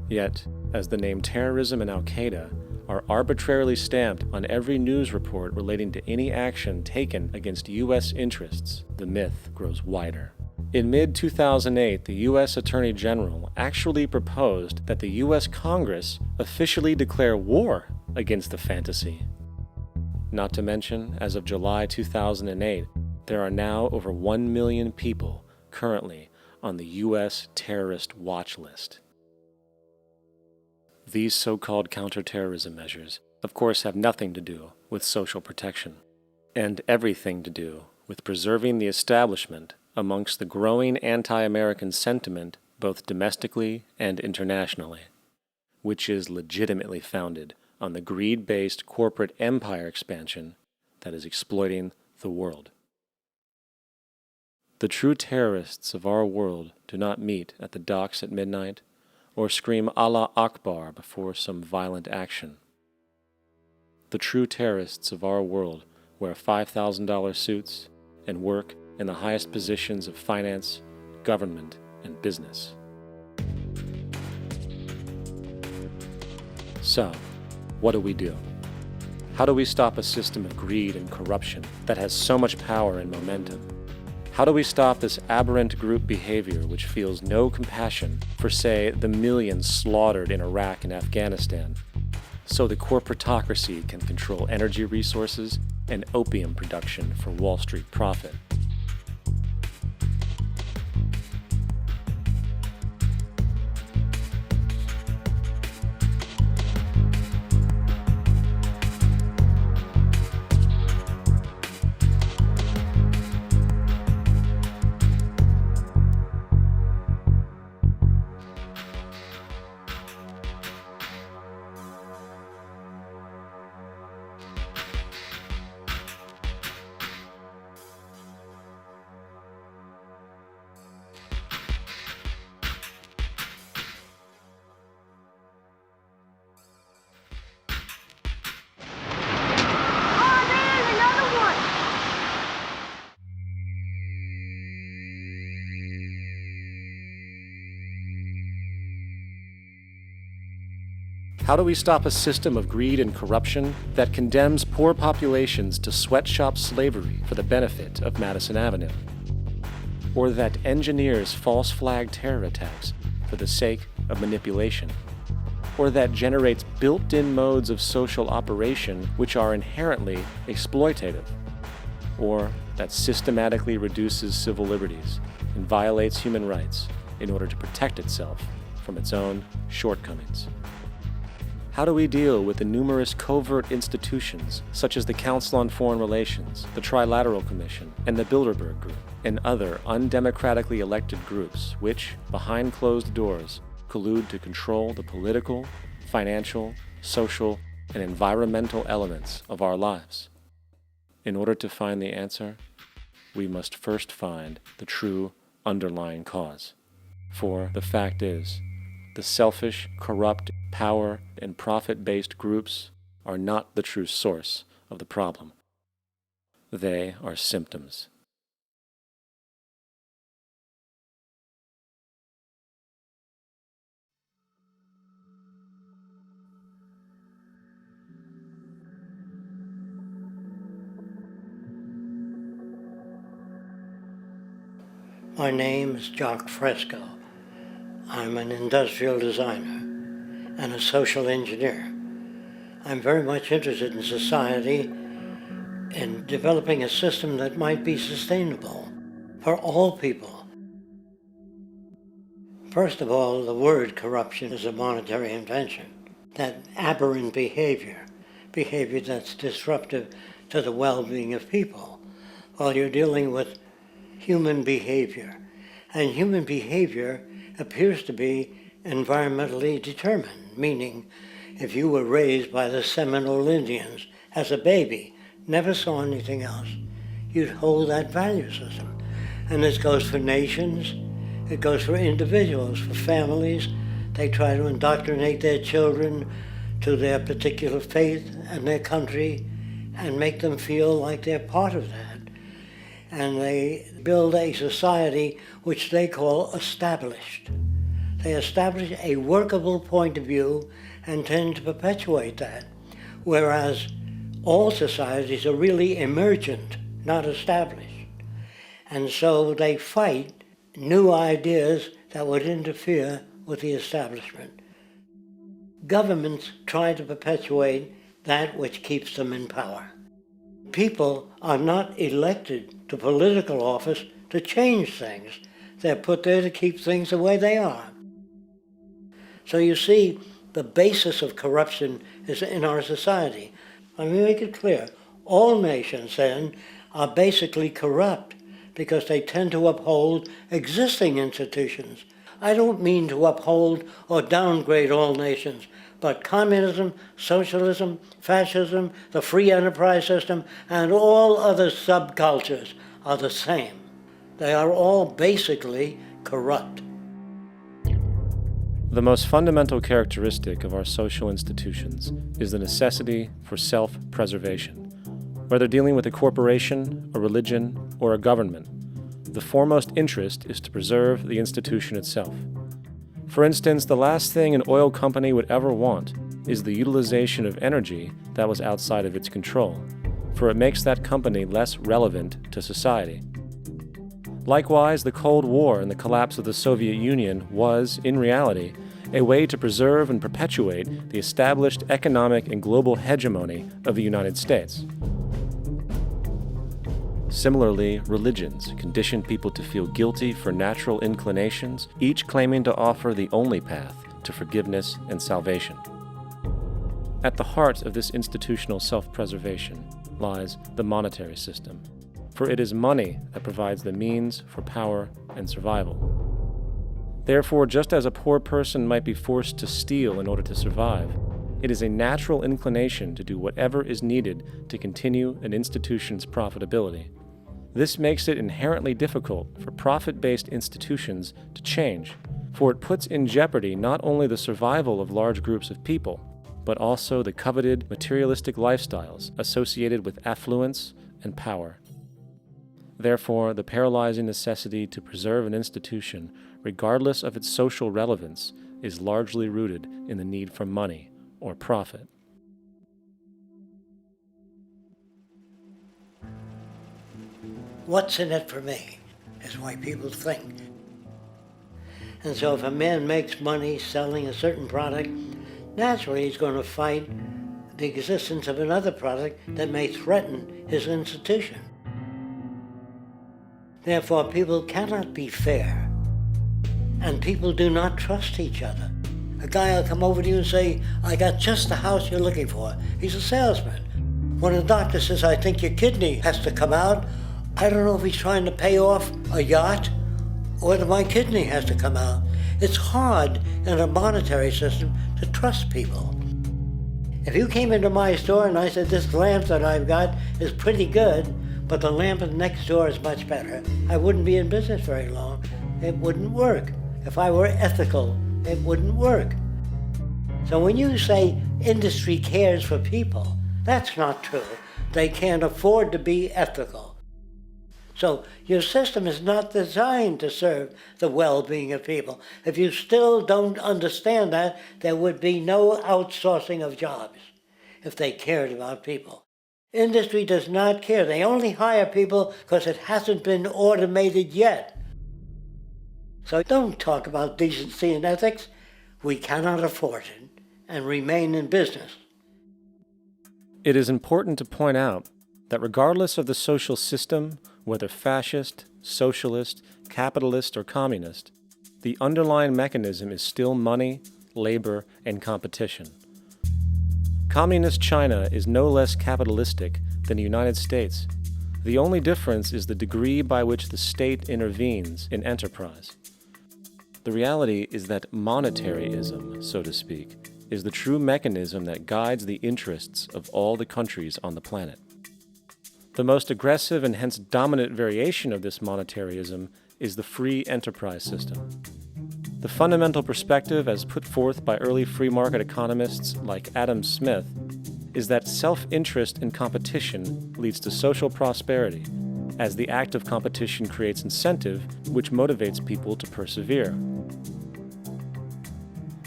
Yet, as the name terrorism and Al-Qaeda are arbitrarily stamped on every news report relating to any action taken against U.S. interests, the myth grows wider. In mid-2008, the U.S. Attorney General actually proposed that the U.S. Congress officially declare war against the fantasy. Not to mention, as of July 2008, there are now over 1 million people currently on the U.S. terrorist watch list. These so-called counterterrorism measures, of course, have nothing to do with social protection, and everything to do with preserving the establishment amongst the growing anti-American sentiment both domestically and internationally, which is legitimately founded on the greed-based corporate empire expansion that is exploiting the world. The true terrorists of our world do not meet at the docks at midnight or scream Allah Akbar before some violent action. The true terrorists of our world wear $5,000 suits and work in the highest positions of finance, government, and business. So, what do? How do we stop a system of greed and corruption that has so much power and momentum? How do we stop this aberrant group behavior which feels no compassion for, say, the millions slaughtered in Iraq and Afghanistan, so the corporatocracy can control energy resources and opium production for Wall Street profit? How do we stop a system of greed and corruption that condemns poor populations to sweatshop slavery for the benefit of Madison Avenue? Or that engineers false flag terror attacks for the sake of manipulation? Or that generates built-in modes of social operation which are inherently exploitative? Or that systematically reduces civil liberties and violates human rights in order to protect itself from its own shortcomings? How do we deal with the numerous covert institutions, such as the Council on Foreign Relations, the Trilateral Commission, and the Bilderberg Group, and other undemocratically elected groups which, behind closed doors, collude to control the political, financial, social, and environmental elements of our lives? In order to find the answer, we must first find the true underlying cause. For the fact is, the selfish, corrupt, power, and profit-based groups are not the true source of the problem. They are symptoms. My name is Jock Fresco. I'm an industrial designer and a social engineer. I'm very much interested in society and developing a system that might be sustainable for all people. First of all, the word corruption is a monetary invention. That aberrant behavior that's disruptive to the well-being of people, Well, you're dealing with human behavior. And human behavior appears to be environmentally determined, meaning if you were raised by the Seminole Indians as a baby, never saw anything else, you'd hold that value system. And this goes for nations, it goes for individuals, for families. They try to indoctrinate their children to their particular faith and their country and make them feel like they're part of that. And they build a society which they call established. They establish a workable point of view and tend to perpetuate that, whereas all societies are really emergent, not established. And so they fight new ideas that would interfere with the establishment. Governments try to perpetuate that which keeps them in power. People are not elected to political office to change things. They're put there to keep things the way they are. So you see, the basis of corruption is in our society. Let me make it clear. All nations, then, are basically corrupt because they tend to uphold existing institutions. I don't mean to uphold or downgrade all nations, but communism, socialism, fascism, the free enterprise system, and all other subcultures are the same. They are all basically corrupt. The most fundamental characteristic of our social institutions is the necessity for self-preservation. Whether dealing with a corporation, a religion, or a government, the foremost interest is to preserve the institution itself. For instance, the last thing an oil company would ever want is the utilization of energy that was outside of its control, for it makes that company less relevant to society. Likewise, the Cold War and the collapse of the Soviet Union was, in reality, a way to preserve and perpetuate the established economic and global hegemony of the United States. Similarly, religions condition people to feel guilty for natural inclinations, each claiming to offer the only path to forgiveness and salvation. At the heart of this institutional self-preservation lies the monetary system, for it is money that provides the means for power and survival. Therefore, just as a poor person might be forced to steal in order to survive, it is a natural inclination to do whatever is needed to continue an institution's profitability. This makes it inherently difficult for profit-based institutions to change, for it puts in jeopardy not only the survival of large groups of people, but also the coveted materialistic lifestyles associated with affluence and power. Therefore, the paralyzing necessity to preserve an institution, regardless of its social relevance, is largely rooted in the need for money or profit. What's in it for me is why people think. And so if a man makes money selling a certain product, naturally he's going to fight the existence of another product that may threaten his institution. Therefore, people cannot be fair, and people do not trust each other. A guy will come over to you and say, I got just the house you're looking for. He's a salesman. When a doctor says, I think your kidney has to come out, I don't know if he's trying to pay off a yacht or whether my kidney has to come out. It's hard in a monetary system to trust people. If you came into my store and I said, this lamp that I've got is pretty good, but the lamp next door is much better, I wouldn't be in business very long. It wouldn't work. If I were ethical, it wouldn't work. So when you say industry cares for people, that's not true. They can't afford to be ethical. So your system is not designed to serve the well-being of people. If you still don't understand that, there would be no outsourcing of jobs if they cared about people. Industry does not care. They only hire people because it hasn't been automated yet. So don't talk about decency and ethics. We cannot afford it and remain in business. It is important to point out that regardless of the social system, whether fascist, socialist, capitalist, or communist, the underlying mechanism is still money, labor, and competition. Communist China is no less capitalistic than the United States, The only difference is the degree by which the state intervenes in enterprise. The reality is that monetaryism, so to speak, is the true mechanism that guides the interests of all the countries on the planet. The most aggressive and hence dominant variation of this monetaryism is the free enterprise system. The fundamental perspective, as put forth by early free market economists like Adam Smith, is that self-interest in competition leads to social prosperity, as the act of competition creates incentive, which motivates people to persevere.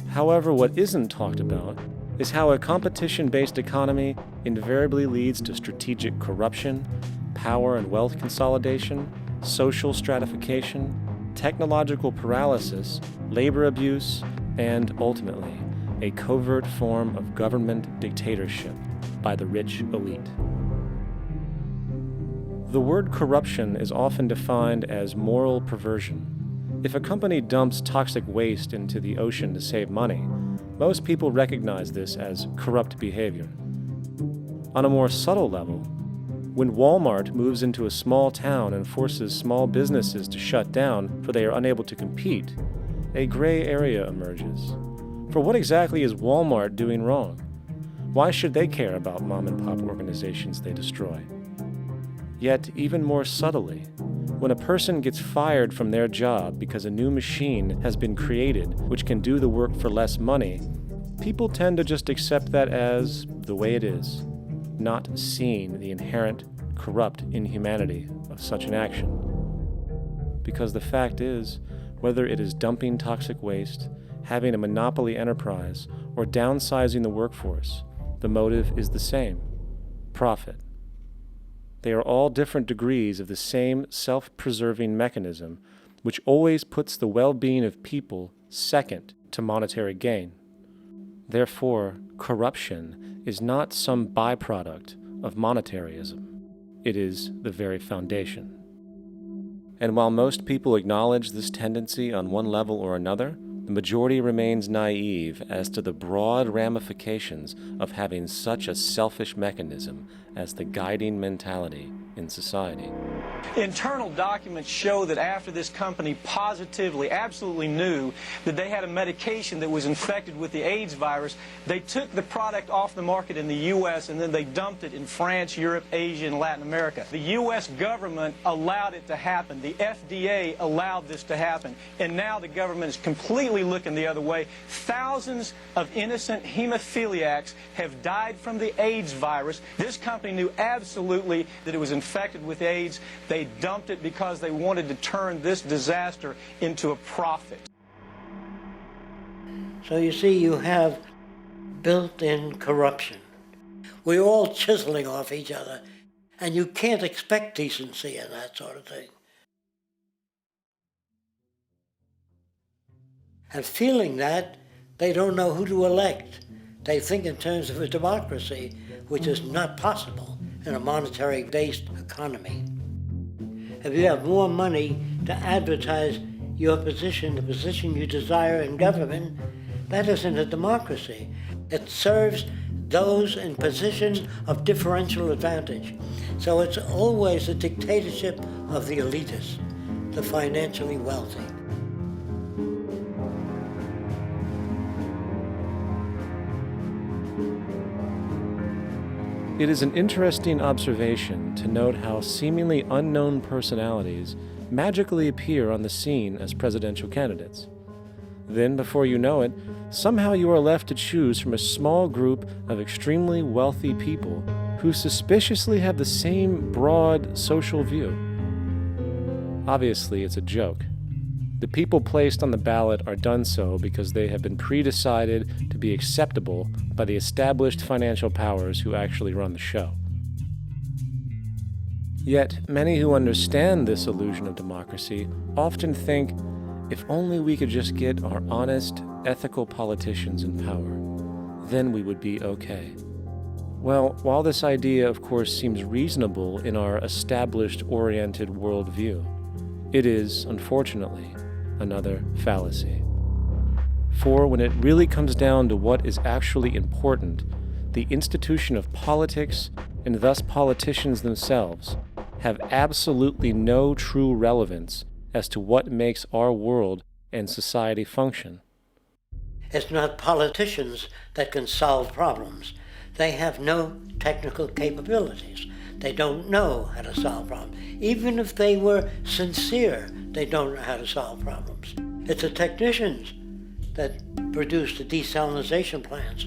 However, what isn't talked about is how a competition-based economy invariably leads to strategic corruption, power and wealth consolidation, social stratification, technological paralysis, labor abuse, and, ultimately, a covert form of government dictatorship by the rich elite. The word corruption is often defined as moral perversion. If a company dumps toxic waste into the ocean to save money, most people recognize this as corrupt behavior. On a more subtle level, when Walmart moves into a small town and forces small businesses to shut down for they are unable to compete, a gray area emerges. For what exactly is Walmart doing wrong? Why should they care about mom-and-pop organizations they destroy? Yet, even more subtly, when a person gets fired from their job because a new machine has been created which can do the work for less money, people tend to just accept that as the way it is, not seeing the inherent, corrupt inhumanity of such an action. Because the fact is, whether it is dumping toxic waste, having a monopoly enterprise, or downsizing the workforce, the motive is the same: profit. They are all different degrees of the same self-preserving mechanism, which always puts the well-being of people second to monetary gain. Therefore, corruption is not some byproduct of monetaryism. It is the very foundation. And while most people acknowledge this tendency on one level or another, the majority remains naive as to the broad ramifications of having such a selfish mechanism as the guiding mentality in society. Internal documents show that after this company positively, absolutely knew that they had a medication that was infected with the AIDS virus, they took the product off the market in the U.S. and then they dumped it in France, Europe, Asia, and Latin America. The U.S. government allowed it to happen. The FDA allowed this to happen. And now the government is completely looking the other way. Thousands of innocent hemophiliacs have died from the AIDS virus. This company knew absolutely that it was infected with AIDS. They dumped it because they wanted to turn this disaster into a profit. So you see, you have built-in corruption. We're all chiseling off each other, and you can't expect decency in that sort of thing. And feeling that, they don't know who to elect. They think in terms of a democracy, which is not possible in a monetary-based economy. If you have more money to advertise your position, the position you desire in government, that isn't a democracy. It serves those in positions of differential advantage. So it's always a dictatorship of the elitists, the financially wealthy. It is an interesting observation to note how seemingly unknown personalities magically appear on the scene as presidential candidates. Then, before you know it, somehow you are left to choose from a small group of extremely wealthy people who suspiciously have the same broad social view. Obviously, it's a joke. The people placed on the ballot are done so because they have been pre-decided to be acceptable by the established financial powers who actually run the show. Yet, many who understand this illusion of democracy often think, if only we could just get our honest, ethical politicians in power, then we would be okay. Well, while this idea, of course, seems reasonable in our established-oriented worldview, it is, unfortunately, another fallacy. For when it really comes down to what is actually important, the institution of politics, and thus politicians themselves, have absolutely no true relevance as to what makes our world and society function. It's not politicians that can solve problems. They have no technical capabilities. They don't know how to solve problems. Even if they were sincere, they don't know how to solve problems. It's the technicians that produce the desalination plants.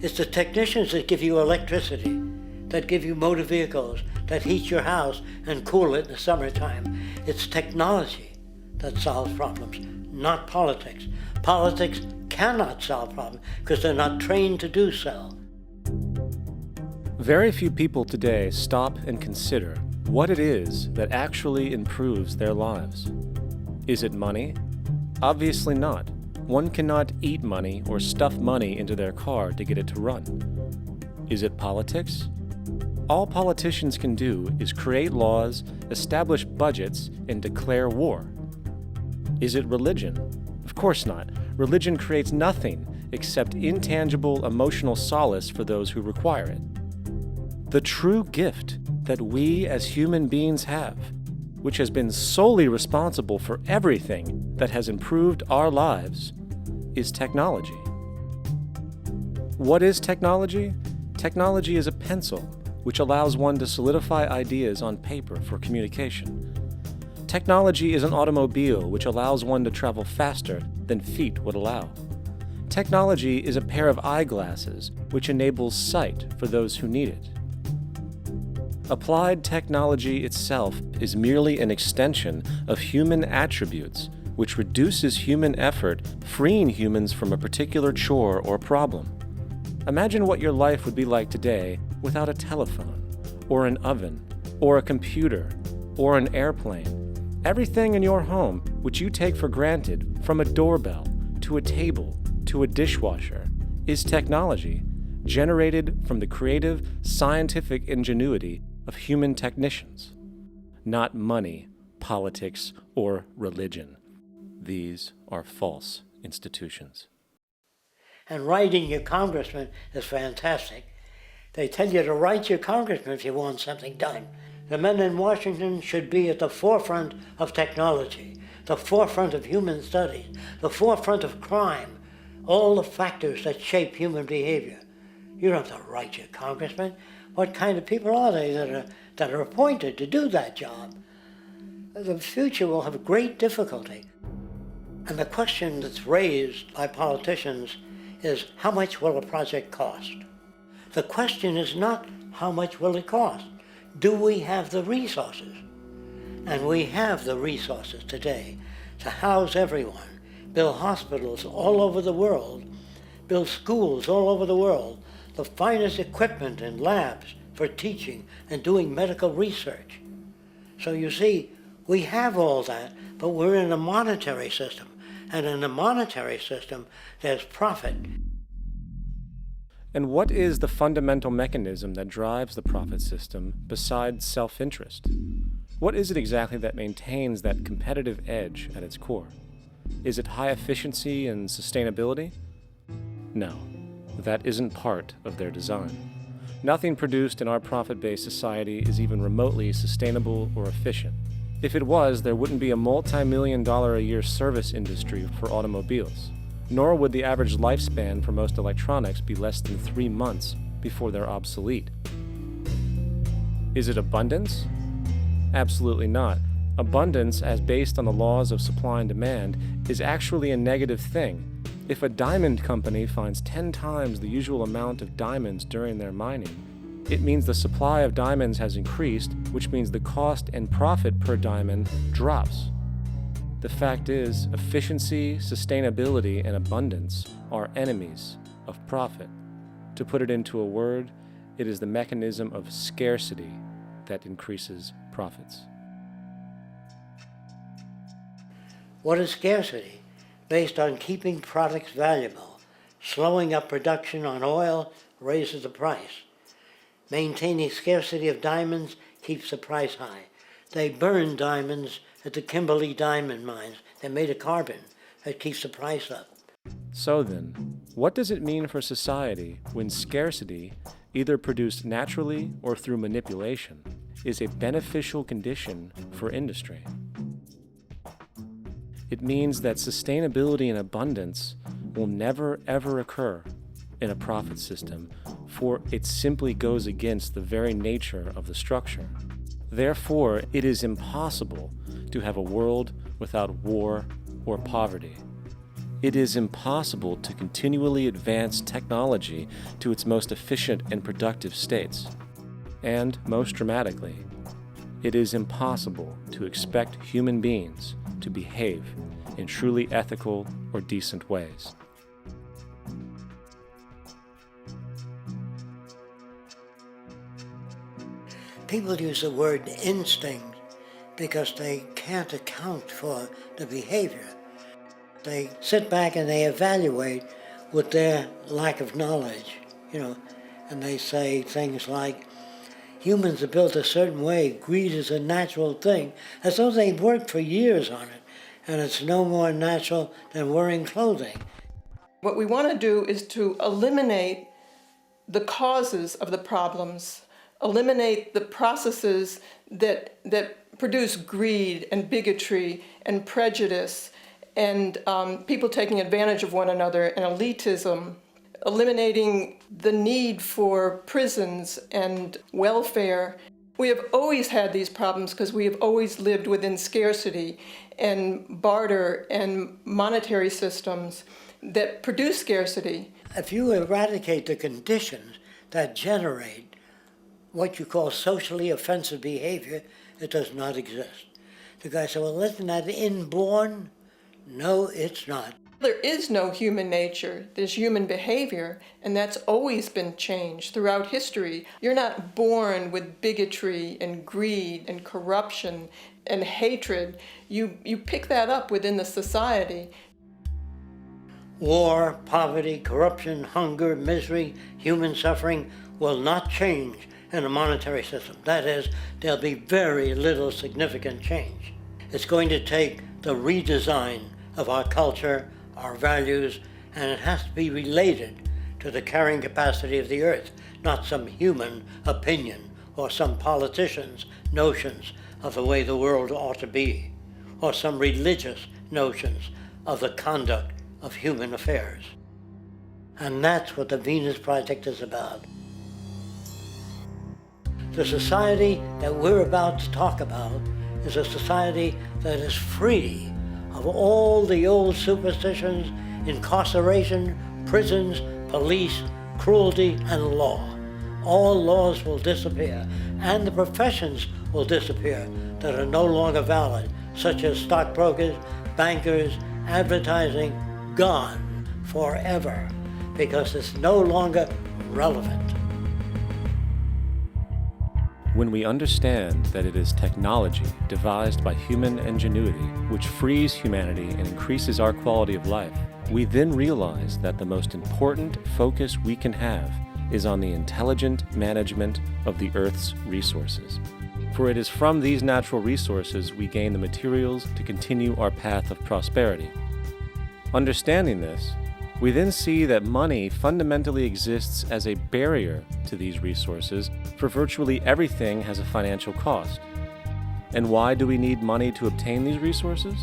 It's the technicians that give you electricity, that give you motor vehicles, that heat your house and cool it in the summertime. It's technology that solves problems, not politics. Politics cannot solve problems because they're not trained to do so. Very few people today stop and consider what it is that actually improves their lives. Is it money? Obviously not. One cannot eat money or stuff money into their car to get it to run. Is it politics? All politicians can do is create laws, establish budgets, and declare war. Is it religion? Of course not. Religion creates nothing except intangible emotional solace for those who require it. The true gift that we as human beings have, which has been solely responsible for everything that has improved our lives, is technology. What is technology? Technology is a pencil which allows one to solidify ideas on paper for communication. Technology is an automobile which allows one to travel faster than feet would allow. Technology is a pair of eyeglasses which enables sight for those who need it. Applied technology itself is merely an extension of human attributes which reduces human effort, freeing humans from a particular chore or problem. Imagine what your life would be like today without a telephone, or an oven, or a computer, or an airplane. Everything in your home which you take for granted, from a doorbell to a table to a dishwasher, is technology generated from the creative, scientific ingenuity of human technicians, not money, politics, or religion. These are false institutions. And writing your congressman is fantastic. They tell you to write your congressman if you want something done. The men in Washington should be at the forefront of technology, the forefront of human studies, the forefront of crime, all the factors that shape human behavior. You don't have to write your congressman. What kind of people are they that are appointed to do that job? The future will have great difficulty. And the question that's raised by politicians is, how much will a project cost? The question is not, how much will it cost? Do we have the resources? And we have the resources today to house everyone, build hospitals all over the world, build schools all over the world, the finest equipment and labs for teaching and doing medical research. So you see, we have all that, but we're in a monetary system. And in a monetary system, there's profit. And what is the fundamental mechanism that drives the profit system besides self-interest? What is it exactly that maintains that competitive edge at its core? Is it high efficiency and sustainability? No, that isn't part of their design. Nothing produced in our profit-based society is even remotely sustainable or efficient. If it was, there wouldn't be a multi-million-dollar-a-year service industry for automobiles, nor would the average lifespan for most electronics be less than 3 months before they're obsolete. Is it abundance? Absolutely not. Abundance, as based on the laws of supply and demand, is actually a negative thing. If a diamond company finds 10 times the usual amount of diamonds during their mining, it means the supply of diamonds has increased, which means the cost and profit per diamond drops. The fact is, efficiency, sustainability, and abundance are enemies of profit. To put it into a word, it is the mechanism of scarcity that increases profits. What is scarcity? Based on keeping products valuable. Slowing up production on oil raises the price. Maintaining scarcity of diamonds keeps the price high. They burn diamonds at the Kimberley diamond mines. They're made of carbon. That keeps the price up. So then, what does it mean for society when scarcity, either produced naturally or through manipulation, is a beneficial condition for industry. It means that sustainability and abundance will never ever occur in a profit system, for it simply goes against the very nature of the structure. Therefore, it is impossible to have a world without war or poverty. It is impossible to continually advance technology to its most efficient and productive states. And, most dramatically, it is impossible to expect human beings to behave in truly ethical or decent ways. People use the word instinct because they can't account for the behavior. They sit back and they evaluate with their lack of knowledge, and they say things like, humans are built a certain way, greed is a natural thing, as though they've worked for years on it, and it's no more natural than wearing clothing. What we want to do is to eliminate the causes of the problems, eliminate the processes that produce greed and bigotry and prejudice and people taking advantage of one another and elitism, eliminating the need for prisons and welfare. We have always had these problems because we have always lived within scarcity and barter and monetary systems that produce scarcity. If you eradicate the conditions that generate what you call socially offensive behavior, it does not exist. The guy said, well, isn't that inborn? No, it's not. There is no human nature, there's human behavior, and that's always been changed throughout history. You're not born with bigotry and greed and corruption and hatred. You pick that up within the society. War, poverty, corruption, hunger, misery, human suffering will not change in a monetary system. That is, there'll be very little significant change. It's going to take the redesign of our culture, our values, and it has to be related to the carrying capacity of the earth, not some human opinion or some politician's notions of the way the world ought to be, or some religious notions of the conduct of human affairs. And that's what the Venus Project is about. The society that we're about to talk about is a society that is free of all the old superstitions, incarceration, prisons, police, cruelty, and law. All laws will disappear, and the professions will disappear that are no longer valid, such as stockbrokers, bankers, advertising, gone forever, because it's no longer relevant. When we understand that it is technology devised by human ingenuity which frees humanity and increases our quality of life, we then realize that the most important focus we can have is on the intelligent management of the Earth's resources. For it is from these natural resources we gain the materials to continue our path of prosperity. Understanding this, we then see that money fundamentally exists as a barrier to these resources, for virtually everything has a financial cost. And why do we need money to obtain these resources?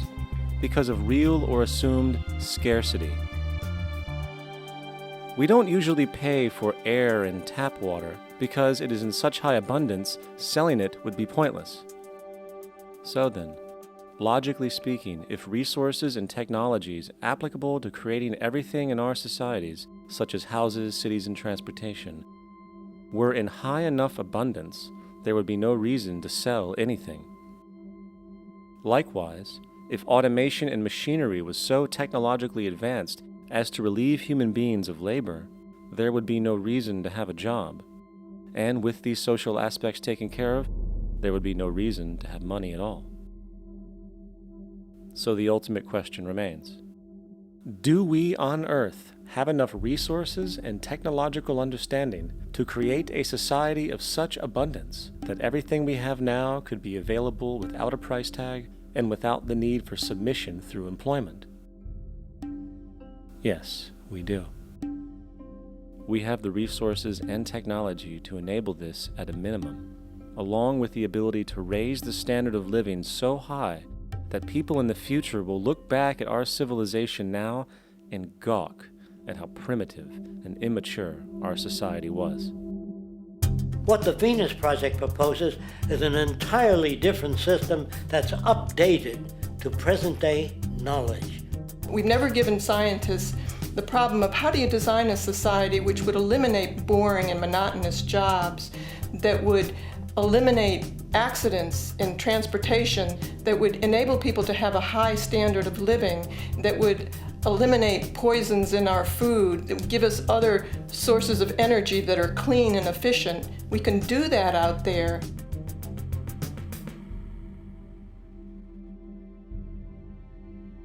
Because of real or assumed scarcity. We don't usually pay for air and tap water because it is in such high abundance, selling it would be pointless. So then, logically speaking, if resources and technologies applicable to creating everything in our societies, such as houses, cities, and transportation, were in high enough abundance, there would be no reason to sell anything. Likewise, if automation and machinery was so technologically advanced as to relieve human beings of labor, there would be no reason to have a job. And with these social aspects taken care of, there would be no reason to have money at all. So the ultimate question remains: do we on Earth have enough resources and technological understanding to create a society of such abundance that everything we have now could be available without a price tag and without the need for submission through employment? Yes, we do. We have the resources and technology to enable this at a minimum, along with the ability to raise the standard of living so high that people in the future will look back at our civilization now and gawk at how primitive and immature our society was. What the Venus Project proposes is an entirely different system that's updated to present-day knowledge. We've never given scientists the problem of how do you design a society which would eliminate boring and monotonous jobs, that would eliminate accidents in transportation, that would enable people to have a high standard of living, that would eliminate poisons in our food, that would give us other sources of energy that are clean and efficient. We can do that out there.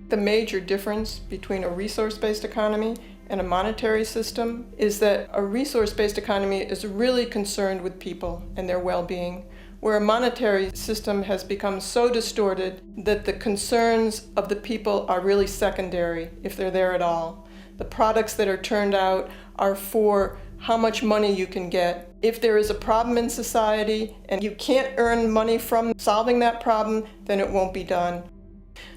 The major difference between a resource-based economy and a monetary system is that a resource-based economy is really concerned with people and their well-being, where a monetary system has become so distorted that the concerns of the people are really secondary, if they're there at all. The products that are turned out are for how much money you can get. If there is a problem in society and you can't earn money from solving that problem, then it won't be done.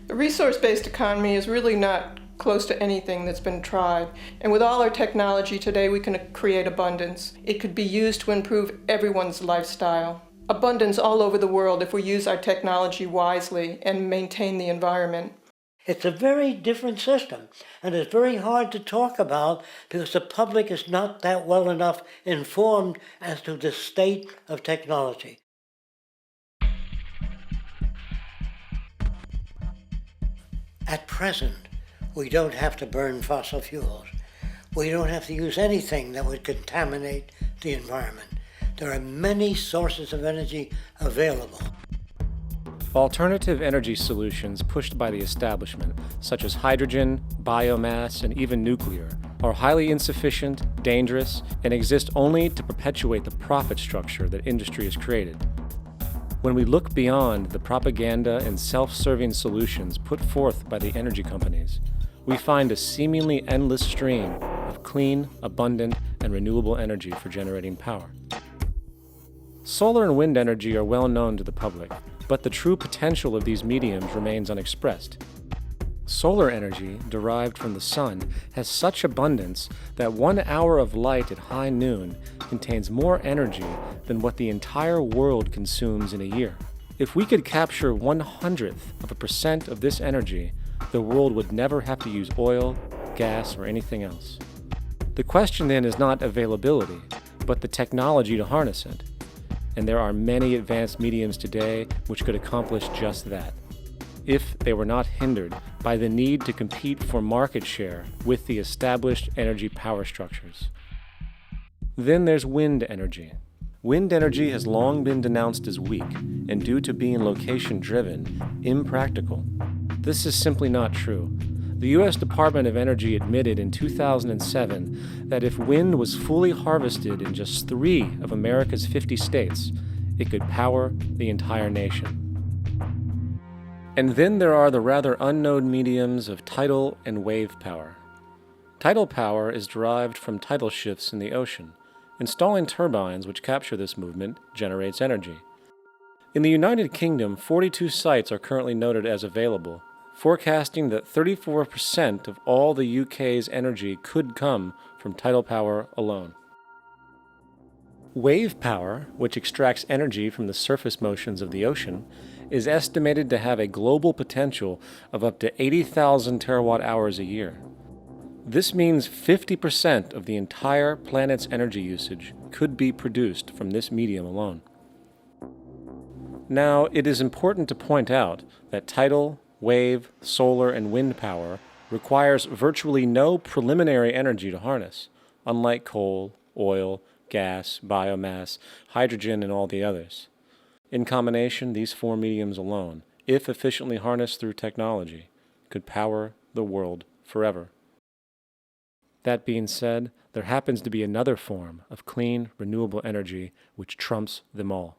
The resource-based economy is really not close to anything that's been tried. And with all our technology today, we can create abundance. It could be used to improve everyone's lifestyle. Abundance all over the world if we use our technology wisely and maintain the environment. It's a very different system, and it's very hard to talk about because the public is not that well enough informed as to the state of technology. At present, we don't have to burn fossil fuels. We don't have to use anything that would contaminate the environment. There are many sources of energy available. Alternative energy solutions pushed by the establishment, such as hydrogen, biomass, and even nuclear, are highly insufficient, dangerous, and exist only to perpetuate the profit structure that industry has created. When we look beyond the propaganda and self-serving solutions put forth by the energy companies, we find a seemingly endless stream of clean, abundant, and renewable energy for generating power. Solar and wind energy are well known to the public, but the true potential of these mediums remains unexpressed. Solar energy, derived from the sun, has such abundance that 1 hour of light at high noon contains more energy than what the entire world consumes in a year. If we could capture 0.01% of this energy, the world would never have to use oil, gas, or anything else. The question then is not availability, but the technology to harness it. And there are many advanced mediums today which could accomplish just that, if they were not hindered by the need to compete for market share with the established energy power structures. Then there's wind energy. Wind energy has long been denounced as weak, and due to being location-driven, impractical. This is simply not true. The U.S. Department of Energy admitted in 2007 that if wind was fully harvested in just 3 of America's 50 states, it could power the entire nation. And then there are the rather unknown mediums of tidal and wave power. Tidal power is derived from tidal shifts in the ocean. Installing turbines which capture this movement generates energy. In the United Kingdom, 42 sites are currently noted as available, forecasting that 34% of all the UK's energy could come from tidal power alone. Wave power, which extracts energy from the surface motions of the ocean, is estimated to have a global potential of up to 80,000 terawatt-hours a year. This means 50% of the entire planet's energy usage could be produced from this medium alone. Now, it is important to point out that tidal, wave, solar, and wind power requires virtually no preliminary energy to harness, unlike coal, oil, gas, biomass, hydrogen, and all the others. In combination, these 4 mediums alone, if efficiently harnessed through technology, could power the world forever. That being said, there happens to be another form of clean, renewable energy which trumps them all: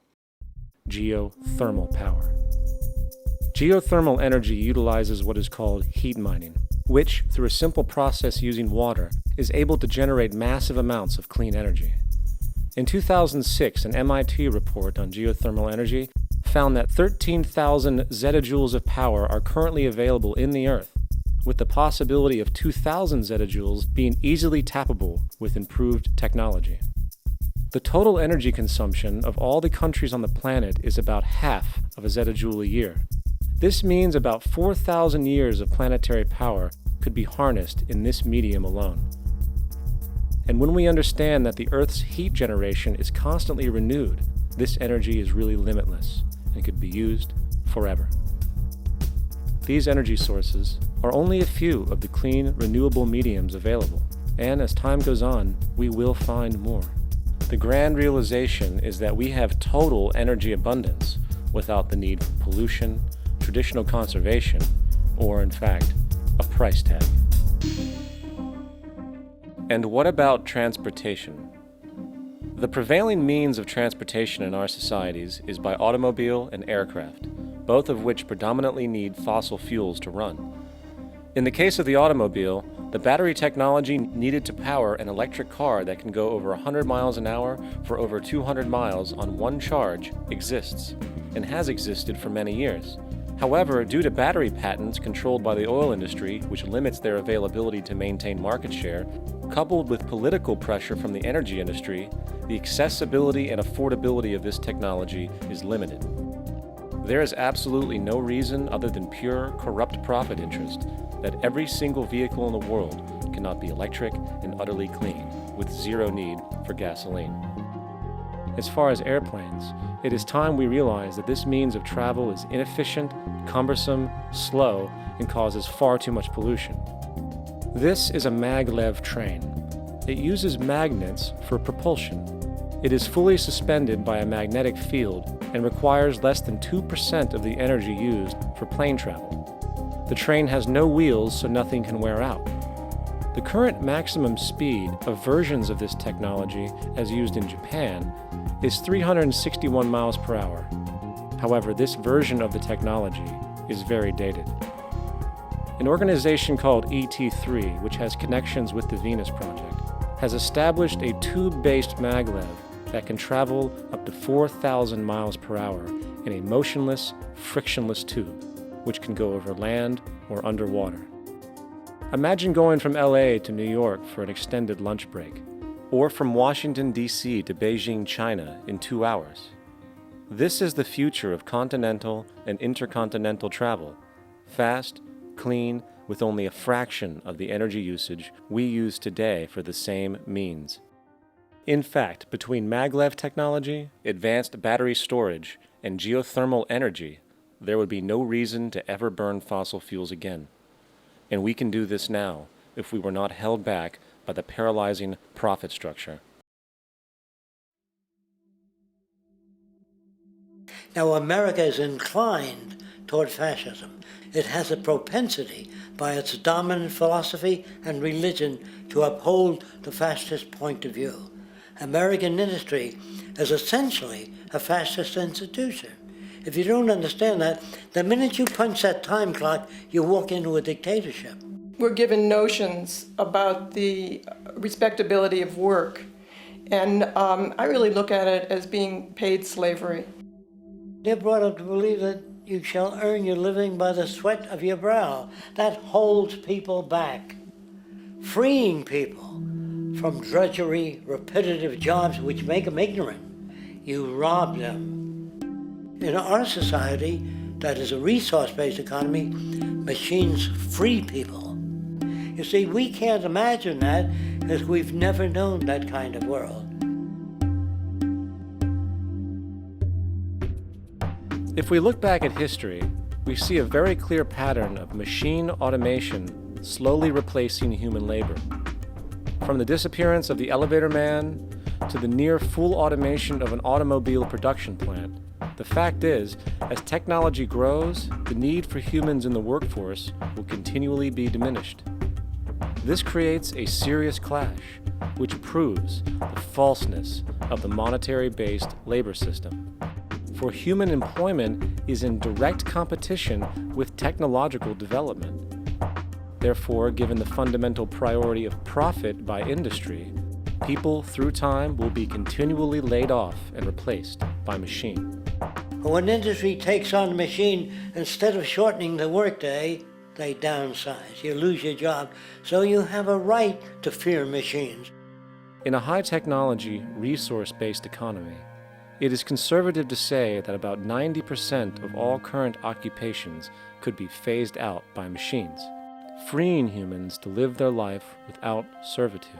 geothermal power. Geothermal energy utilizes what is called heat mining, which, through a simple process using water, is able to generate massive amounts of clean energy. In 2006, an MIT report on geothermal energy found that 13,000 zettajoules of power are currently available in the Earth, with the possibility of 2,000 zettajoules being easily tappable with improved technology. The total energy consumption of all the countries on the planet is about half of a zettajoule a year. This means about 4,000 years of planetary power could be harnessed in this medium alone. And when we understand that the Earth's heat generation is constantly renewed, this energy is really limitless and could be used forever. These energy sources are only a few of the clean, renewable mediums available, and as time goes on, we will find more. The grand realization is that we have total energy abundance without the need for pollution, traditional conservation, or in fact, a price tag. And what about transportation? The prevailing means of transportation in our societies is by automobile and aircraft, both of which predominantly need fossil fuels to run. In the case of the automobile, the battery technology needed to power an electric car that can go over 100 miles an hour for over 200 miles on one charge exists, and has existed for many years. However, due to battery patents controlled by the oil industry, which limits their availability to maintain market share, coupled with political pressure from the energy industry, the accessibility and affordability of this technology is limited. There is absolutely no reason other than pure, corrupt profit interest that every single vehicle in the world cannot be electric and utterly clean, with zero need for gasoline. As far as airplanes, it is time we realize that this means of travel is inefficient, cumbersome, slow, and causes far too much pollution. This is a maglev train. It uses magnets for propulsion. It is fully suspended by a magnetic field and requires less than 2% of the energy used for plane travel. The train has no wheels, so nothing can wear out. The current maximum speed of versions of this technology, as used in Japan, is 361 miles per hour. However, this version of the technology is very dated. An organization called ET3, which has connections with the Venus Project, has established a tube-based maglev that can travel up to 4,000 miles per hour in a motionless, frictionless tube, which can go over land or underwater. Imagine going from LA to New York for an extended lunch break, or from Washington, D.C. to Beijing, China in 2 hours. This is the future of continental and intercontinental travel, fast, clean, with only a fraction of the energy usage we use today for the same means. In fact, between maglev technology, advanced battery storage, and geothermal energy, there would be no reason to ever burn fossil fuels again. And we can do this now if we were not held back by the paralyzing profit structure. Now, America is inclined toward fascism. It has a propensity by its dominant philosophy and religion to uphold the fascist point of view. American industry is essentially a fascist institution. If you don't understand that, the minute you punch that time clock, you walk into a dictatorship. We're given notions about the respectability of work, and I really look at it as being paid slavery. They're brought up to believe that you shall earn your living by the sweat of your brow. That holds people back, freeing people from drudgery, repetitive jobs which make them ignorant. You rob them. In our society, that is a resource-based economy, machines free people. You see, we can't imagine that because we've never known that kind of world. If we look back at history, we see a very clear pattern of machine automation slowly replacing human labor. From the disappearance of the elevator man to the near full automation of an automobile production plant, the fact is, as technology grows, the need for humans in the workforce will continually be diminished. This creates a serious clash, which proves the falseness of the monetary-based labor system. For human employment is in direct competition with technological development. Therefore, given the fundamental priority of profit by industry, People, through time, will be continually laid off and replaced by machine. When industry takes on a machine, instead of shortening the workday, they downsize. You lose your job. So you have a right to fear machines. In a high-technology, resource-based economy, it is conservative to say that about 90% of all current occupations could be phased out by machines, freeing humans to live their life without servitude,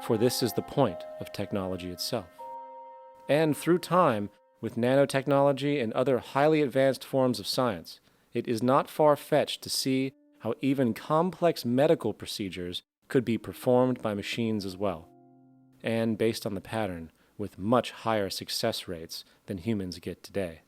for this is the point of technology itself. And through time, with nanotechnology and other highly advanced forms of science, it is not far-fetched to see how even complex medical procedures could be performed by machines as well, and based on the pattern, with much higher success rates than humans get today.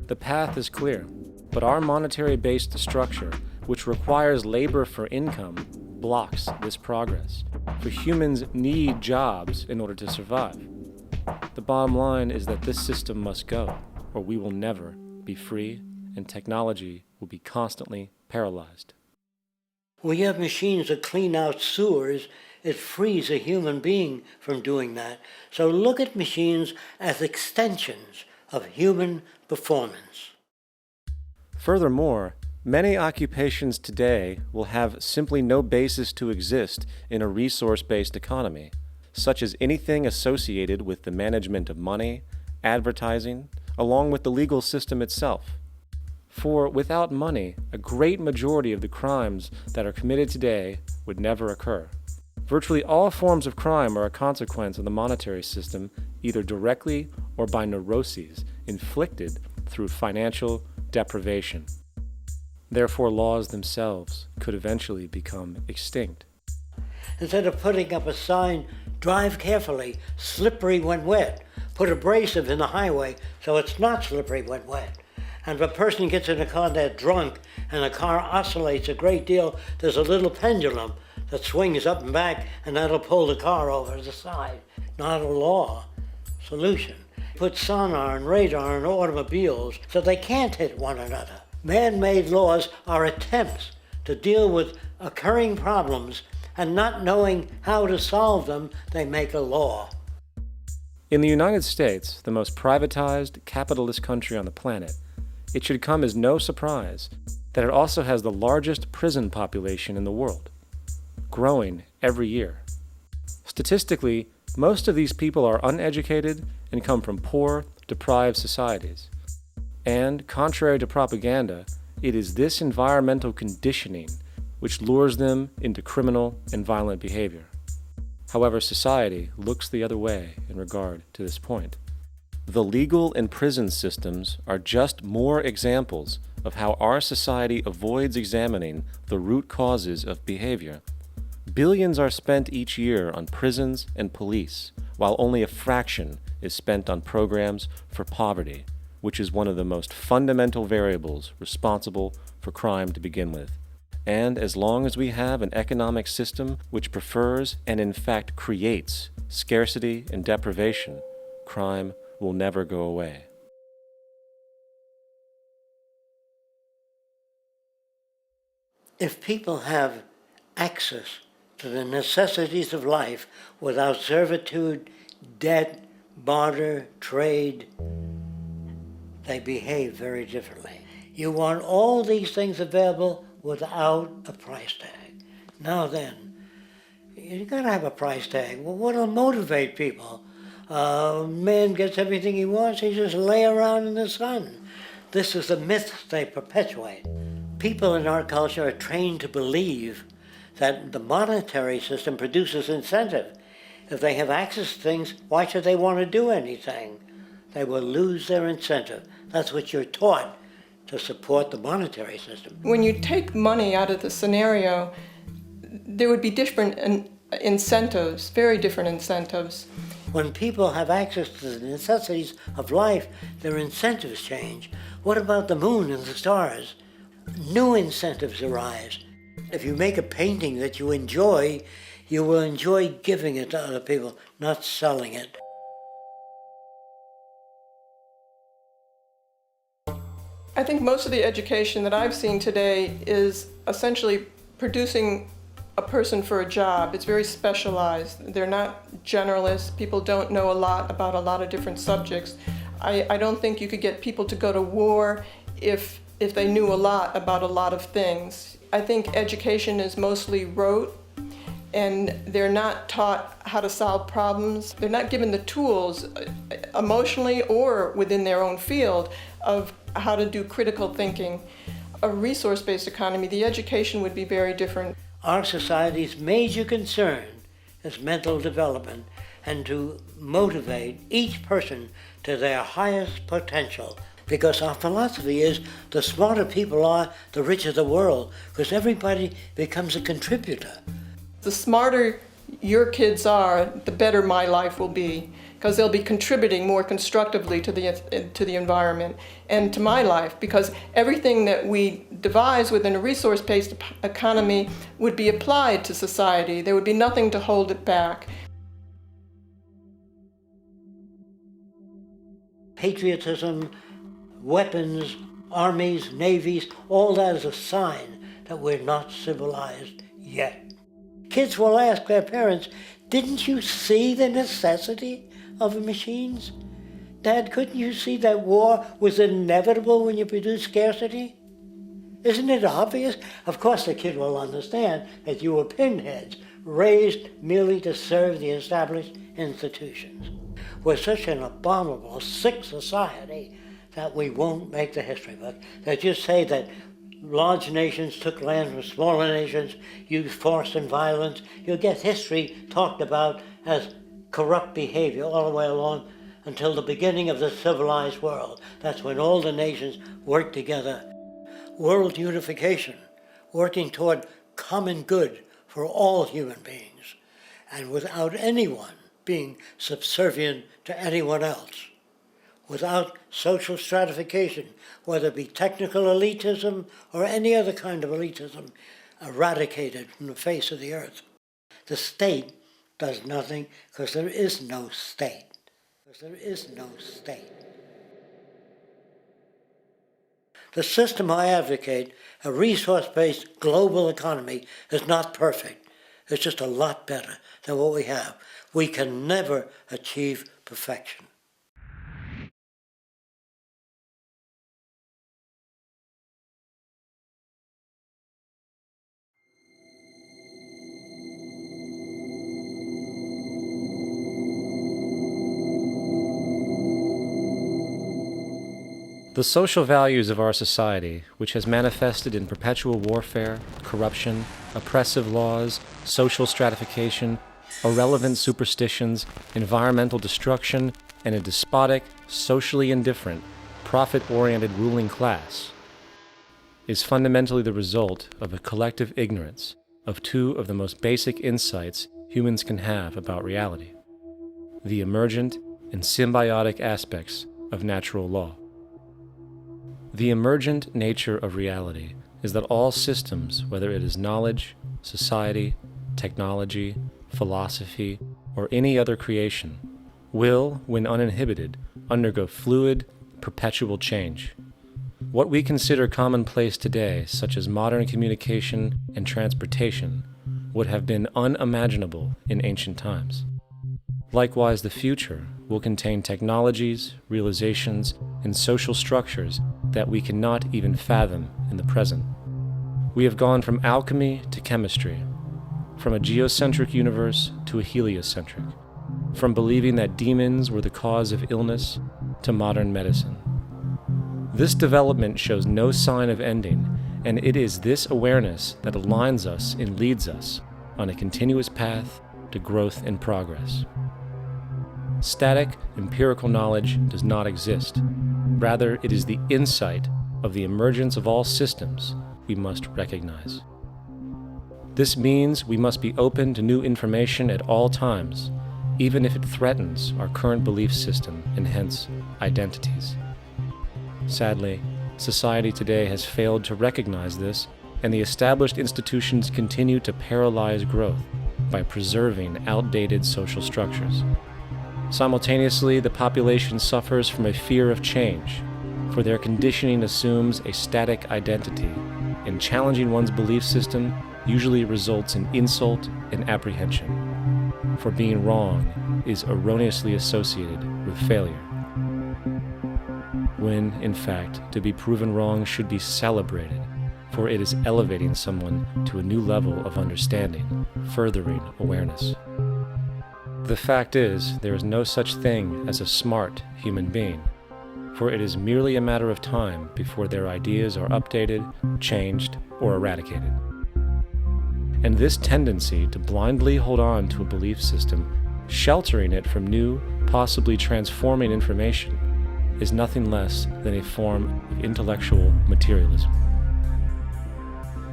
The path is clear, but our monetary-based structure, which requires labor for income, blocks this progress, for humans need jobs in order to survive. The bottom line is that this system must go, or we will never be free, and technology will be constantly paralyzed. We have machines that clean out sewers. It frees a human being from doing that. So look at machines as extensions of human performance. Furthermore, many occupations today will have simply no basis to exist in a resource-based economy, such as anything associated with the management of money, advertising, along with the legal system itself. For without money, a great majority of the crimes that are committed today would never occur. Virtually all forms of crime are a consequence of the monetary system, either directly or by neuroses inflicted through financial deprivation. Therefore, laws themselves could eventually become extinct. Instead of putting up a sign, drive carefully, slippery when wet, put abrasive in the highway so it's not slippery when wet. And if a person gets in a car that's drunk and the car oscillates a great deal, there's a little pendulum that swings up and back, and that'll pull the car over to the side. Not a law solution. Put sonar and radar in automobiles so they can't hit one another. Man-made laws are attempts to deal with occurring problems, and not knowing how to solve them, they make a law. In the United States, the most privatized, capitalist country on the planet, it should come as no surprise that it also has the largest prison population in the world, growing every year. Statistically, most of these people are uneducated and come from poor, deprived societies. And, contrary to propaganda, it is this environmental conditioning which lures them into criminal and violent behavior. However, society looks the other way in regard to this point. The legal and prison systems are just more examples of how our society avoids examining the root causes of behavior. Billions are spent each year on prisons and police, while only a fraction is spent on programs for poverty, which is one of the most fundamental variables responsible for crime to begin with. And as long as we have an economic system which prefers and in fact creates scarcity and deprivation, crime will never go away. If people have access to the necessities of life without servitude, debt, barter, trade, they behave very differently. You want all these things available without a price tag. Now then, you gotta have a price tag. Well, what'll motivate people? Man gets everything he wants, he just lay around in the sun. This is the myth they perpetuate. People in our culture are trained to believe that the monetary system produces incentive. If they have access to things, why should they want to do anything? They will lose their incentive. That's what you're taught to support the monetary system. When you take money out of the scenario, there would be different incentives, very different incentives. When people have access to the necessities of life, their incentives change. What about the moon and the stars? New incentives arise. If you make a painting that you will enjoy giving it to other people, not selling it. I think most of the education that I've seen today is essentially producing a person for a job. It's very specialized. They're not generalists. People don't know a lot about a lot of different subjects. I don't think you could get people to go to war if they knew a lot about a lot of things. I think education is mostly rote, and they're not taught how to solve problems. They're not given the tools emotionally or within their own field of how to do critical thinking. A resource-based economy, the education would be very different. Our society's major concern is mental development and to motivate each person to their highest potential. Because our philosophy is the smarter people are, the richer the world, because everybody becomes a contributor. The smarter your kids are, the better my life will be, because they'll be contributing more constructively to the environment and to my life, because everything that we devise within a resource-based economy would be applied to society. There would be nothing to hold it back. Patriotism, weapons, armies, navies, all that is a sign that we're not civilized yet. Kids will ask their parents, didn't you see the necessity of the machines? Dad, couldn't you see that war was inevitable when you produce scarcity? Isn't it obvious? Of course the kid will understand that you were pinheads, raised merely to serve the established institutions. We're such an abominable, sick society that we won't make the history book. They just say that large nations took land from smaller nations, used force and violence. You'll get history talked about as corrupt behavior all the way along until the beginning of the civilized world. That's when all the nations work together. World unification, working toward common good for all human beings, and without anyone being subservient to anyone else. Without social stratification, whether it be technical elitism or any other kind of elitism, eradicated from the face of the earth. The state does nothing because there is no state. The system I advocate, a resource-based global economy, is not perfect. It's just a lot better than what we have. We can never achieve perfection. The social values of our society, which has manifested in perpetual warfare, corruption, oppressive laws, social stratification, irrelevant superstitions, environmental destruction, and a despotic, socially indifferent, profit-oriented ruling class, is fundamentally the result of a collective ignorance of two of the most basic insights humans can have about reality: the emergent and symbiotic aspects of natural law. The emergent nature of reality is that all systems, whether it is knowledge, society, technology, philosophy, or any other creation, will, when uninhibited, undergo fluid, perpetual change. What we consider commonplace today, such as modern communication and transportation, would have been unimaginable in ancient times. Likewise, the future will contain technologies, realizations, and social structures that we cannot even fathom in the present. We have gone from alchemy to chemistry, from a geocentric universe to a heliocentric, from believing that demons were the cause of illness to modern medicine. This development shows no sign of ending, and it is this awareness that aligns us and leads us on a continuous path to growth and progress. Static, empirical knowledge does not exist. Rather, it is the insight of the emergence of all systems we must recognize. This means we must be open to new information at all times, even if it threatens our current belief system and hence identities. Sadly, society today has failed to recognize this, and the established institutions continue to paralyze growth by preserving outdated social structures. Simultaneously, the population suffers from a fear of change, for their conditioning assumes a static identity, and challenging one's belief system usually results in insult and apprehension, for being wrong is erroneously associated with failure, when, in fact, to be proven wrong should be celebrated, for it is elevating someone to a new level of understanding, furthering awareness. The fact is, there is no such thing as a smart human being, for it is merely a matter of time before their ideas are updated, changed, or eradicated. And this tendency to blindly hold on to a belief system, sheltering it from new, possibly transforming information, is nothing less than a form of intellectual materialism.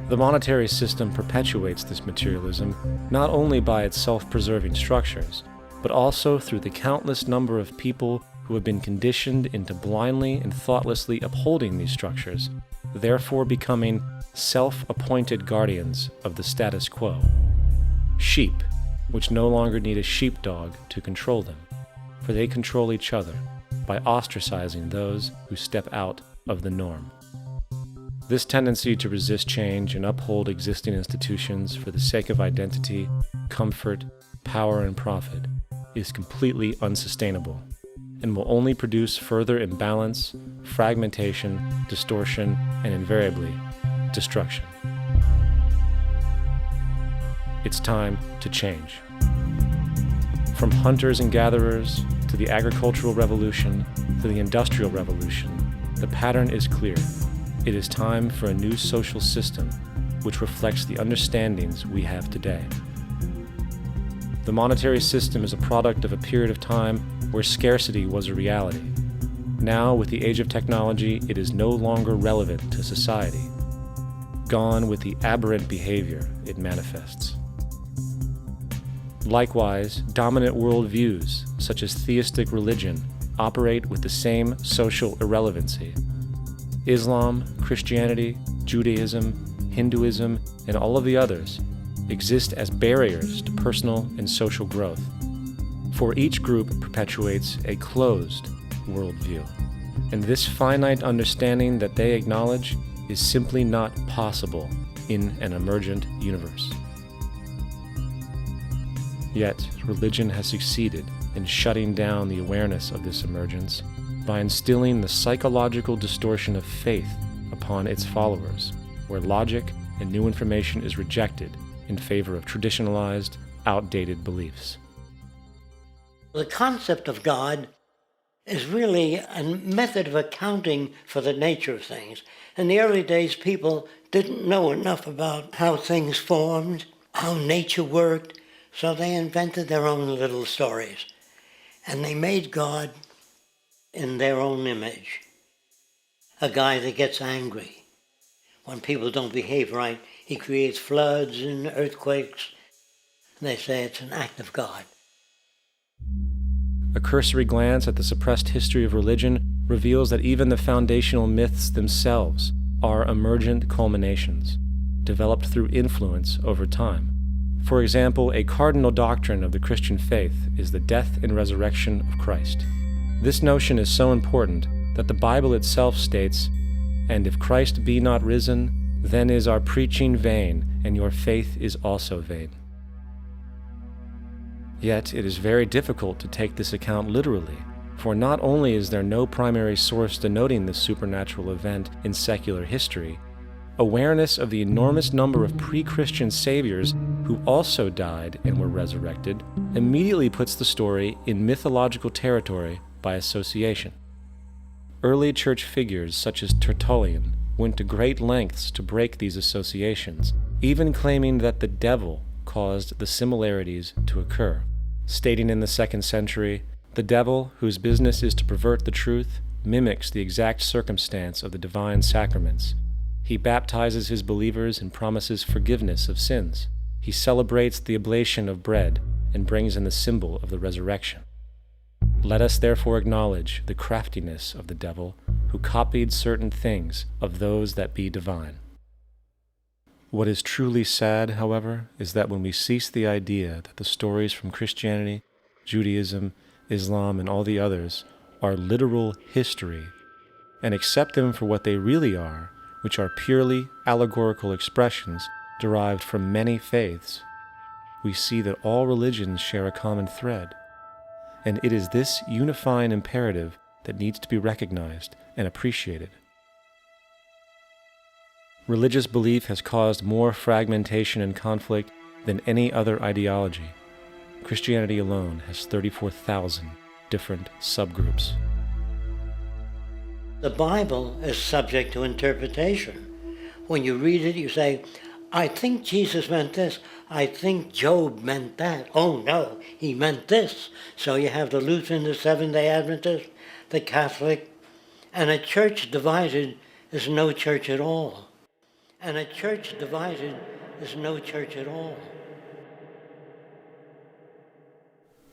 The monetary system perpetuates this materialism not only by its self-preserving structures, but also through the countless number of people who have been conditioned into blindly and thoughtlessly upholding these structures, therefore becoming self-appointed guardians of the status quo. Sheep, which no longer need a sheepdog to control them, for they control each other by ostracizing those who step out of the norm. This tendency to resist change and uphold existing institutions for the sake of identity, comfort, power, and profit is completely unsustainable and will only produce further imbalance, fragmentation, distortion, and invariably, destruction. It's time to change. From hunters and gatherers to the agricultural revolution to the industrial revolution, the pattern is clear. It is time for a new social system which reflects the understandings we have today. The monetary system is a product of a period of time where scarcity was a reality. Now, with the age of technology, it is no longer relevant to society. Gone with the aberrant behavior it manifests. Likewise, dominant worldviews, such as theistic religion, operate with the same social irrelevancy. Islam, Christianity, Judaism, Hinduism, and all of the others exist as barriers to personal and social growth, for each group perpetuates a closed worldview, and this finite understanding that they acknowledge is simply not possible in an emergent universe. Yet, religion has succeeded in shutting down the awareness of this emergence by instilling the psychological distortion of faith upon its followers, where logic and new information is rejected in favor of traditionalized, outdated beliefs. The concept of God is really a method of accounting for the nature of things. In the early days, people didn't know enough about how things formed, how nature worked, so they invented their own little stories. And they made God in their own image. A guy that gets angry. When people don't behave right, he creates floods and earthquakes. They say it's an act of God. A cursory glance at the suppressed history of religion reveals that even the foundational myths themselves are emergent culminations, developed through influence over time. For example, a cardinal doctrine of the Christian faith is the death and resurrection of Christ. This notion is so important that the Bible itself states, "And if Christ be not risen, then is our preaching vain, and your faith is also vain." Yet it is very difficult to take this account literally, for not only is there no primary source denoting this supernatural event in secular history, awareness of the enormous number of pre-Christian saviors who also died and were resurrected immediately puts the story in mythological territory by association. Early church figures such as Tertullian went to great lengths to break these associations, even claiming that the devil caused the similarities to occur, stating in the 2nd century, "The devil, whose business is to pervert the truth, mimics the exact circumstance of the divine sacraments. He baptizes his believers and promises forgiveness of sins. He celebrates the oblation of bread and brings in the symbol of the resurrection. Let us therefore acknowledge the craftiness of the devil, who copied certain things of those that be divine." What is truly sad, however, is that when we cease the idea that the stories from Christianity, Judaism, Islam, and all the others are literal history, and accept them for what they really are, which are purely allegorical expressions derived from many faiths, we see that all religions share a common thread, and it is this unifying imperative that needs to be recognized and appreciated. Religious belief has caused more fragmentation and conflict than any other ideology. Christianity alone has 34,000 different subgroups. The Bible is subject to interpretation. When you read it, you say, I think Jesus meant this. I think Job meant that. Oh no, he meant this. So you have the Lutheran, the Seventh-day Adventist, the Catholic, and a church divided is no church at all. And a church divided is no church at all.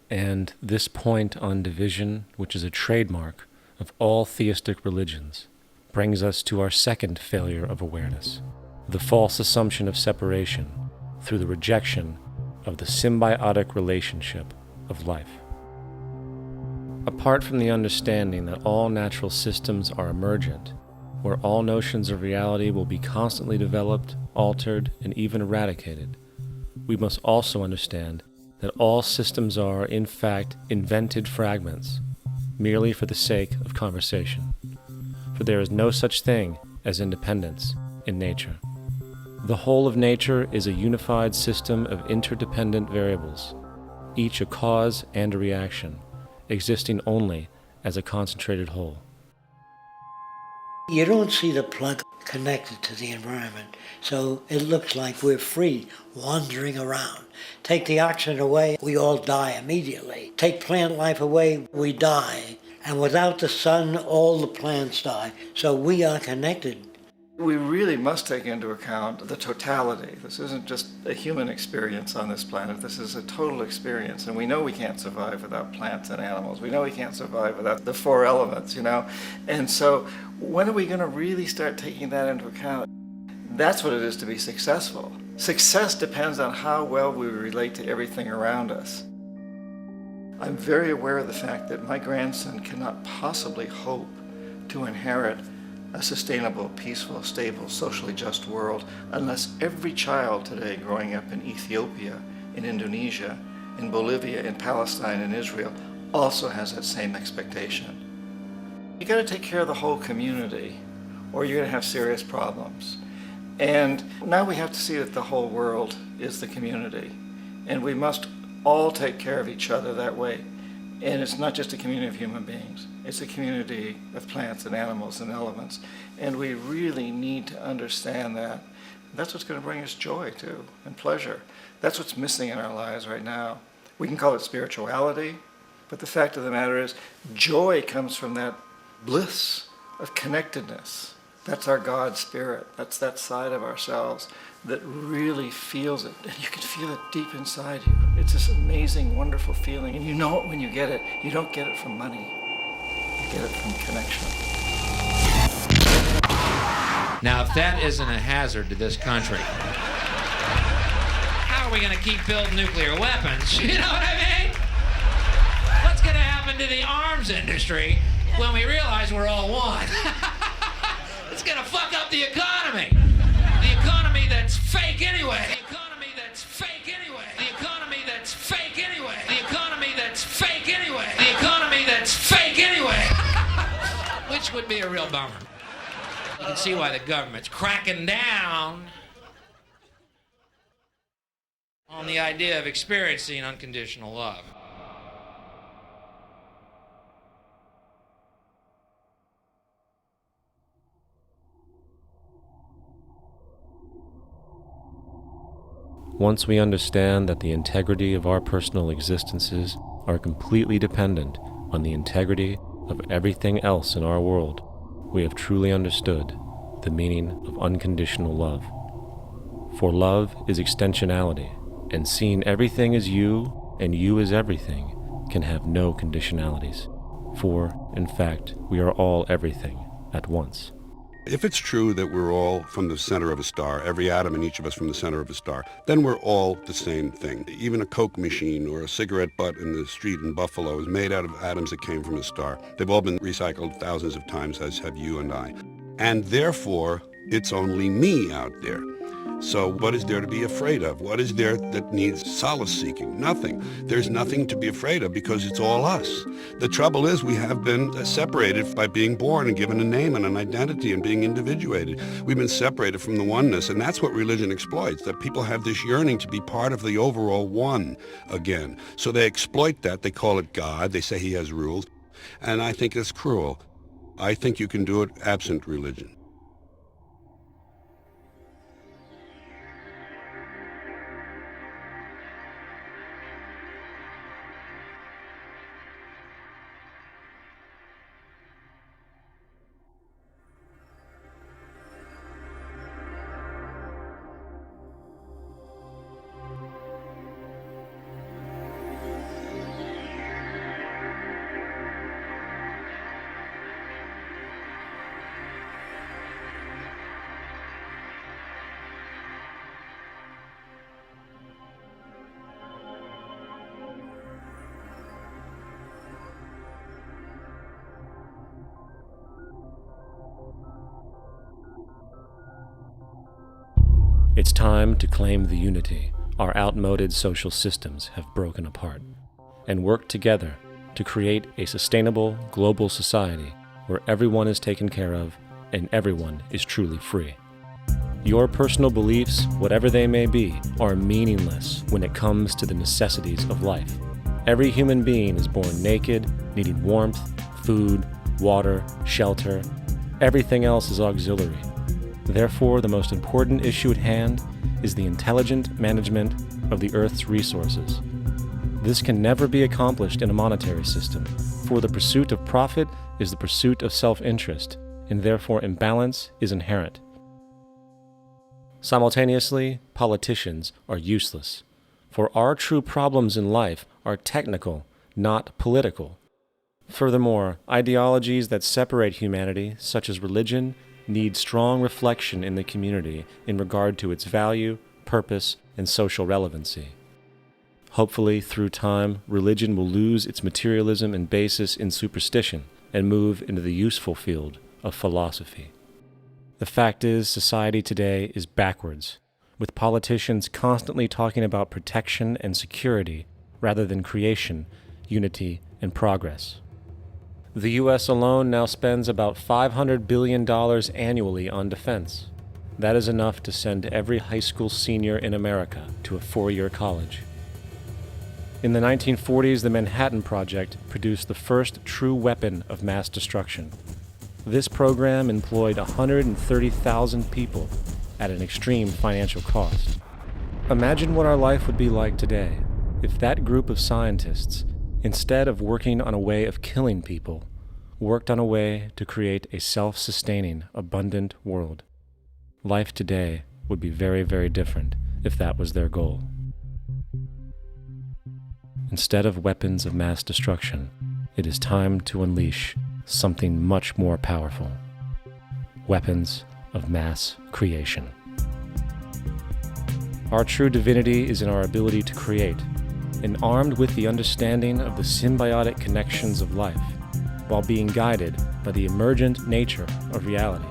And this point on division, which is a trademark of all theistic religions, brings us to our second failure of awareness, the false assumption of separation through the rejection of the symbiotic relationship of life. Apart from the understanding that all natural systems are emergent, where all notions of reality will be constantly developed, altered, and even eradicated, we must also understand that all systems are, in fact, invented fragments, merely for the sake of conversation. For there is no such thing as independence in nature. The whole of nature is a unified system of interdependent variables, each a cause and a reaction, existing only as a concentrated whole. You don't see the plug connected to the environment, so it looks like we're free, wandering around. Take the oxygen away, we all die immediately. Take plant life away, we die. And without the sun, all the plants die. So we are connected. We really must take into account the totality. This isn't just a human experience on this planet. This is a total experience. And we know we can't survive without plants and animals. We know we can't survive without the four elements, you know? And so when are we going to really start taking that into account? That's what it is to be successful. Success depends on how well we relate to everything around us. I'm very aware of the fact that my grandson cannot possibly hope to inherit a sustainable, peaceful, stable, socially just world unless every child today growing up in Ethiopia, in Indonesia, in Bolivia, in Palestine, in Israel also has that same expectation. You got to take care of the whole community or you're going to have serious problems. And now we have to see that the whole world is the community and we must all take care of each other that way. And it's not just a community of human beings. It's a community of plants and animals and elements. And we really need to understand that. That's what's going to bring us joy, too, and pleasure. That's what's missing in our lives right now. We can call it spirituality, but the fact of the matter is, joy comes from that bliss of connectedness. That's our God spirit. That's that side of ourselves that really feels it. And you can feel it deep inside you. It's this amazing, wonderful feeling. And you know it when you get it. You don't get it from money. You get it from connection. Now, if that isn't a hazard to this country, how are we going to keep building nuclear weapons? You know what I mean? What's going to happen to the arms industry when we realize we're all one? It's going to fuck up the economy. The economy that's fake anyway. The economy that's fake anyway. The economy that's fake anyway. The economy that's fake anyway. The economy that's fake anyway. Which would be a real bummer. You can see why the government's cracking down on the idea of experiencing unconditional love. Once we understand that the integrity of our personal existences are completely dependent on the integrity of everything else in our world, we have truly understood the meaning of unconditional love. For love is extensionality, and seeing everything as you and you as everything can have no conditionalities. For, in fact, we are all everything at once. If it's true that we're all from the center of a star, every atom in each of us from the center of a star, then we're all the same thing. Even a Coke machine or a cigarette butt in the street in Buffalo is made out of atoms that came from a star. They've all been recycled thousands of times, as have you and I. And therefore, it's only me out there. So what is there to be afraid of? What is there that needs solace seeking? Nothing. There's nothing to be afraid of because it's all us. The trouble is we have been separated by being born and given a name and an identity and being individuated. We've been separated from the oneness, and that's what religion exploits, that people have this yearning to be part of the overall one again. So they exploit that. They call it God. They say he has rules. And I think it's cruel. I think you can do it absent religion. It's time to claim the unity our outmoded social systems have broken apart, and work together to create a sustainable global society where everyone is taken care of and everyone is truly free. Your personal beliefs, whatever they may be, are meaningless when it comes to the necessities of life. Every human being is born naked, needing warmth, food, water, shelter. Everything else is auxiliary. Therefore, the most important issue at hand is the intelligent management of the Earth's resources. This can never be accomplished in a monetary system, for the pursuit of profit is the pursuit of self-interest, and therefore imbalance is inherent. Simultaneously, politicians are useless, for our true problems in life are technical, not political. Furthermore, ideologies that separate humanity, such as religion, need strong reflection in the community in regard to its value, purpose, and social relevancy. Hopefully, through time, religion will lose its materialism and basis in superstition and move into the useful field of philosophy. The fact is, society today is backwards, with politicians constantly talking about protection and security rather than creation, unity, and progress. The U.S. alone now spends about $500 billion annually on defense. That is enough to send every high school senior in America to a 4-year college. In the 1940s, the Manhattan Project produced the first true weapon of mass destruction. This program employed 130,000 people at an extreme financial cost. Imagine what our life would be like today if that group of scientists, instead of working on a way of killing people, worked on a way to create a self-sustaining, abundant world. Life today would be very, very different if that was their goal. Instead of weapons of mass destruction, it is time to unleash something much more powerful. Weapons of mass creation. Our true divinity is in our ability to create, and armed with the understanding of the symbiotic connections of life, while being guided by the emergent nature of reality,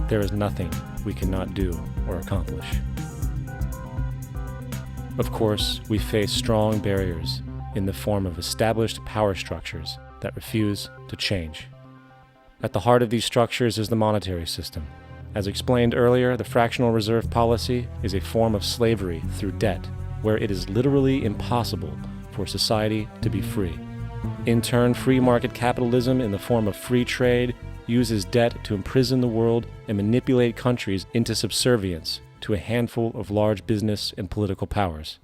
there is nothing we cannot do or accomplish. Of course, we face strong barriers in the form of established power structures that refuse to change. At the heart of these structures is the monetary system. As explained earlier, the fractional reserve policy is a form of slavery through debt, where it is literally impossible for society to be free. In turn, free market capitalism in the form of free trade uses debt to imprison the world and manipulate countries into subservience to a handful of large business and political powers.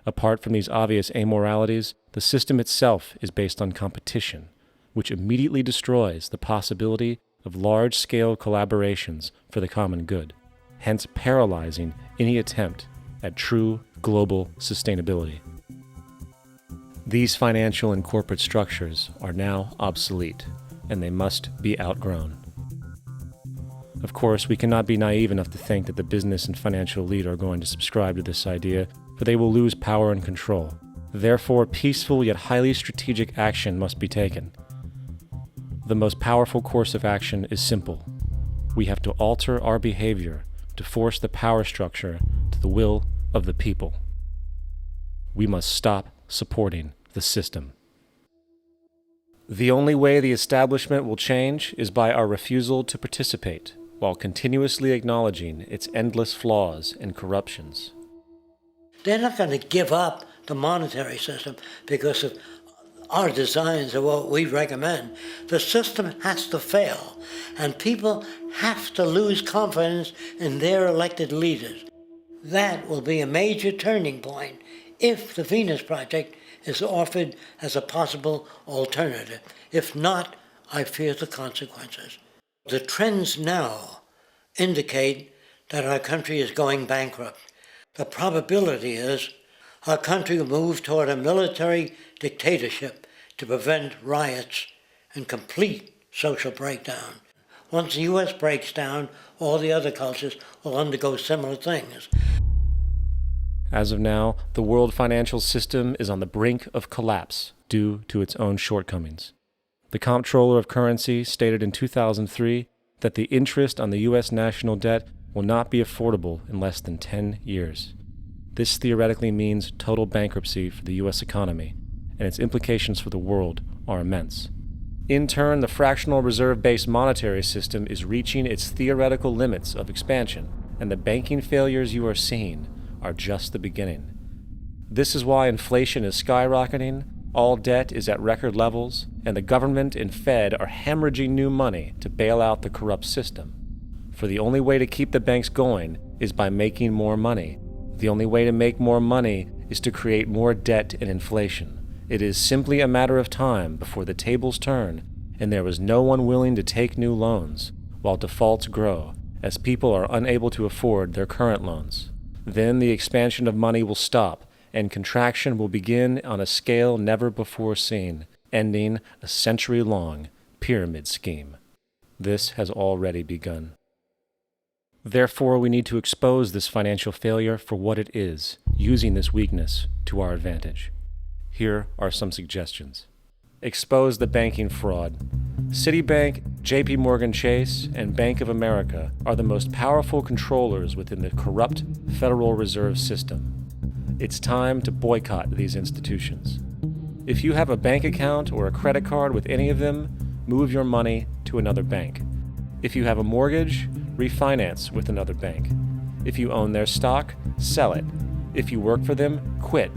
Apart from these obvious amoralities, the system itself is based on competition, which immediately destroys the possibility of large-scale collaborations for the common good, hence paralyzing any attempt at true global sustainability. These financial and corporate structures are now obsolete, and they must be outgrown. Of course, we cannot be naive enough to think that the business and financial elite are going to subscribe to this idea, for they will lose power and control. Therefore, peaceful yet highly strategic action must be taken. The most powerful course of action is simple. We have to alter our behavior to to force the power structure to the will of the people. We must stop supporting the system. The only way the establishment will change is by our refusal to participate, while continuously acknowledging its endless flaws and corruptions. They're not going to give up the monetary system because of our designs of what we recommend. The system has to fail, and people have to lose confidence in their elected leaders. That will be a major turning point if the Venus Project is offered as a possible alternative. If not, I fear the consequences. The trends now indicate that our country is going bankrupt. The probability is our country will move toward a military dictatorship to prevent riots and complete social breakdown. Once the U.S. breaks down, all the other cultures will undergo similar things. As of now, the world financial system is on the brink of collapse due to its own shortcomings. The Comptroller of Currency stated in 2003 that the interest on the U.S. national debt will not be affordable in less than 10 years. This theoretically means total bankruptcy for the U.S. economy, and its implications for the world are immense. In turn, the fractional reserve-based monetary system is reaching its theoretical limits of expansion, and the banking failures you are seeing are just the beginning. This is why inflation is skyrocketing, all debt is at record levels, and the government and Fed are hemorrhaging new money to bail out the corrupt system. For the only way to keep the banks going is by making more money. The only way to make more money is to create more debt and inflation. It is simply a matter of time before the tables turn and there is no one willing to take new loans, while defaults grow, as people are unable to afford their current loans. Then the expansion of money will stop, and contraction will begin on a scale never before seen, ending a century-long pyramid scheme. This has already begun. Therefore, we need to expose this financial failure for what it is, using this weakness to our advantage. Here are some suggestions. Expose the banking fraud. Citibank, JP Morgan Chase, and Bank of America are the most powerful controllers within the corrupt Federal Reserve System. It's time to boycott these institutions. If you have a bank account or a credit card with any of them, move your money to another bank. If you have a mortgage, refinance with another bank. If you own their stock, sell it. If you work for them, quit.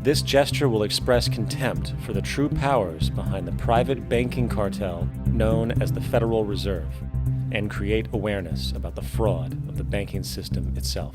This gesture will express contempt for the true powers behind the private banking cartel known as the Federal Reserve, and create awareness about the fraud of the banking system itself.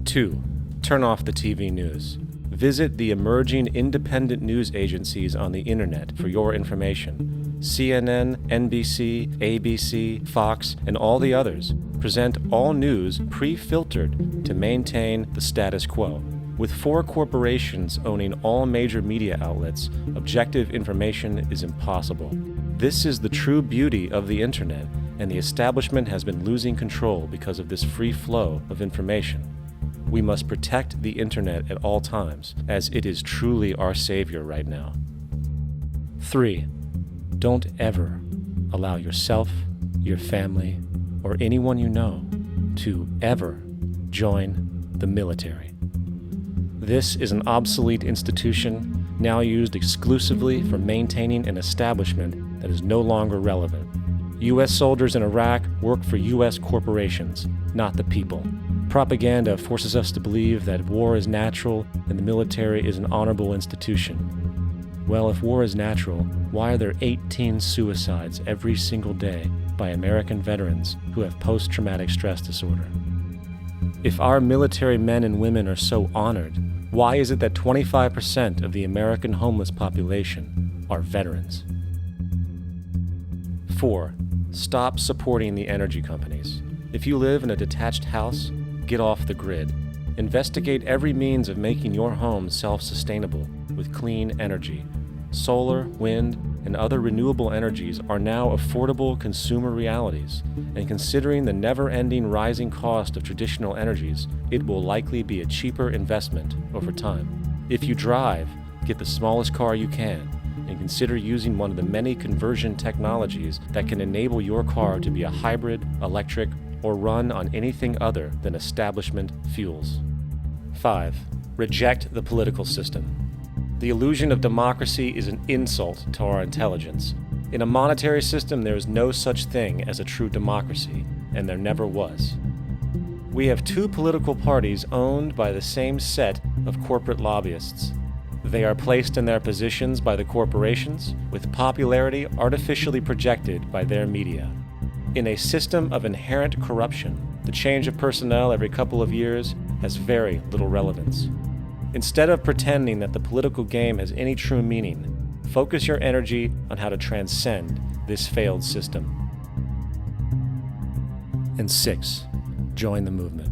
2. Turn off the TV news. Visit the emerging independent news agencies on the internet for your information. CNN, NBC, ABC, Fox, and all the others present all news pre-filtered to maintain the status quo. With 4 corporations owning all major media outlets, objective information is impossible. This is the true beauty of the internet, and the establishment has been losing control because of this free flow of information. We must protect the internet at all times, as it is truly our savior right now. 3. Don't ever allow yourself, your family, or anyone you know to ever join the military. This is an obsolete institution now used exclusively for maintaining an establishment that is no longer relevant. U.S. soldiers in Iraq work for U.S. corporations, not the people. Propaganda forces us to believe that war is natural and the military is an honorable institution. Well, if war is natural, why are there 18 suicides every single day by American veterans who have post-traumatic stress disorder? If our military men and women are so honored, why is it that 25% of the American homeless population are veterans? 4. Stop supporting the energy companies. If you live in a detached house, get off the grid. Investigate every means of making your home self-sustainable with clean energy. Solar, wind, and other renewable energies are now affordable consumer realities, and considering the never-ending rising cost of traditional energies, it will likely be a cheaper investment over time. If you drive, get the smallest car you can, and consider using one of the many conversion technologies that can enable your car to be a hybrid, electric, or run on anything other than establishment fuels. 5. Reject the political system. The illusion of democracy is an insult to our intelligence. In a monetary system, there is no such thing as a true democracy, and there never was. We have two political parties owned by the same set of corporate lobbyists. They are placed in their positions by the corporations, with popularity artificially projected by their media. In a system of inherent corruption, the change of personnel every couple of years has very little relevance. Instead of pretending that the political game has any true meaning, focus your energy on how to transcend this failed system. And 6. Join the movement.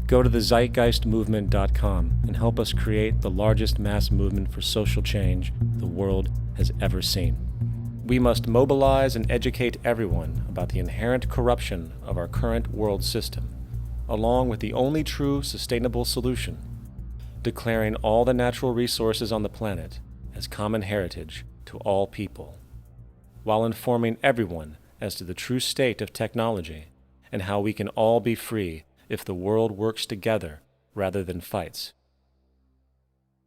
Go to the zeitgeistmovement.com and help us create the largest mass movement for social change the world has ever seen. We must mobilize and educate everyone about the inherent corruption of our current world system, along with the only true sustainable solution, declaring all the natural resources on the planet as common heritage to all people, while informing everyone as to the true state of technology and how we can all be free if the world works together rather than fights.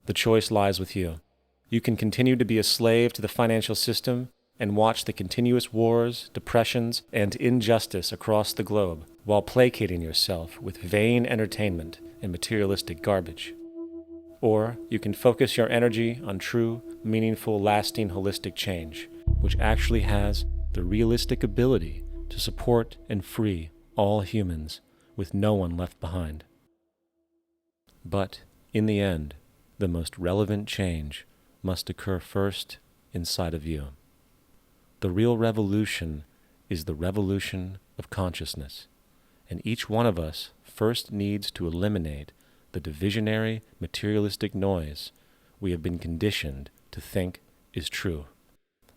The choice lies with you. You can continue to be a slave to the financial system and watch the continuous wars, depressions, and injustice across the globe while placating yourself with vain entertainment and materialistic garbage. Or you can focus your energy on true, meaningful, lasting, holistic change, which actually has the realistic ability to support and free all humans with no one left behind. But in the end, the most relevant change must occur first inside of you. The real revolution is the revolution of consciousness, and each one of us first needs to eliminate the divisionary, materialistic noise we have been conditioned to think is true,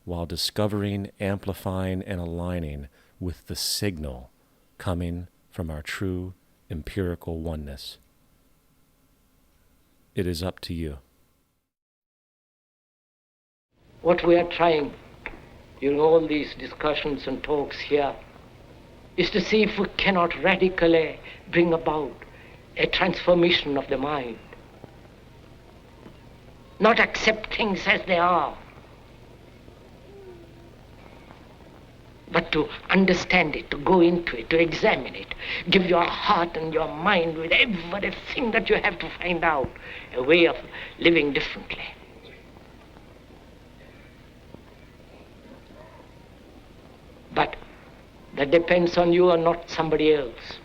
while discovering, amplifying, and aligning with the signal coming from our true empirical oneness. It is up to you. What we are trying during all these discussions and talks here is to see if we cannot radically bring about a transformation of the mind. Not accept things as they are, but to understand it, to go into it, to examine it, give your heart and your mind with everything that you have to find out a way of living differently. But that depends on you and not somebody else.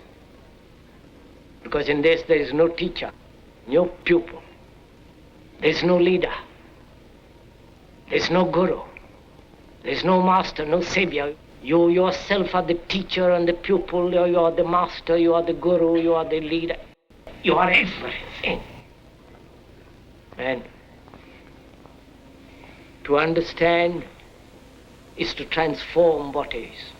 Because in this there is no teacher, no pupil, there is no leader, there is no guru, there is no master, no savior. You yourself are the teacher and the pupil, you are the master, you are the guru, you are the leader. You are everything. And to understand is to transform what is.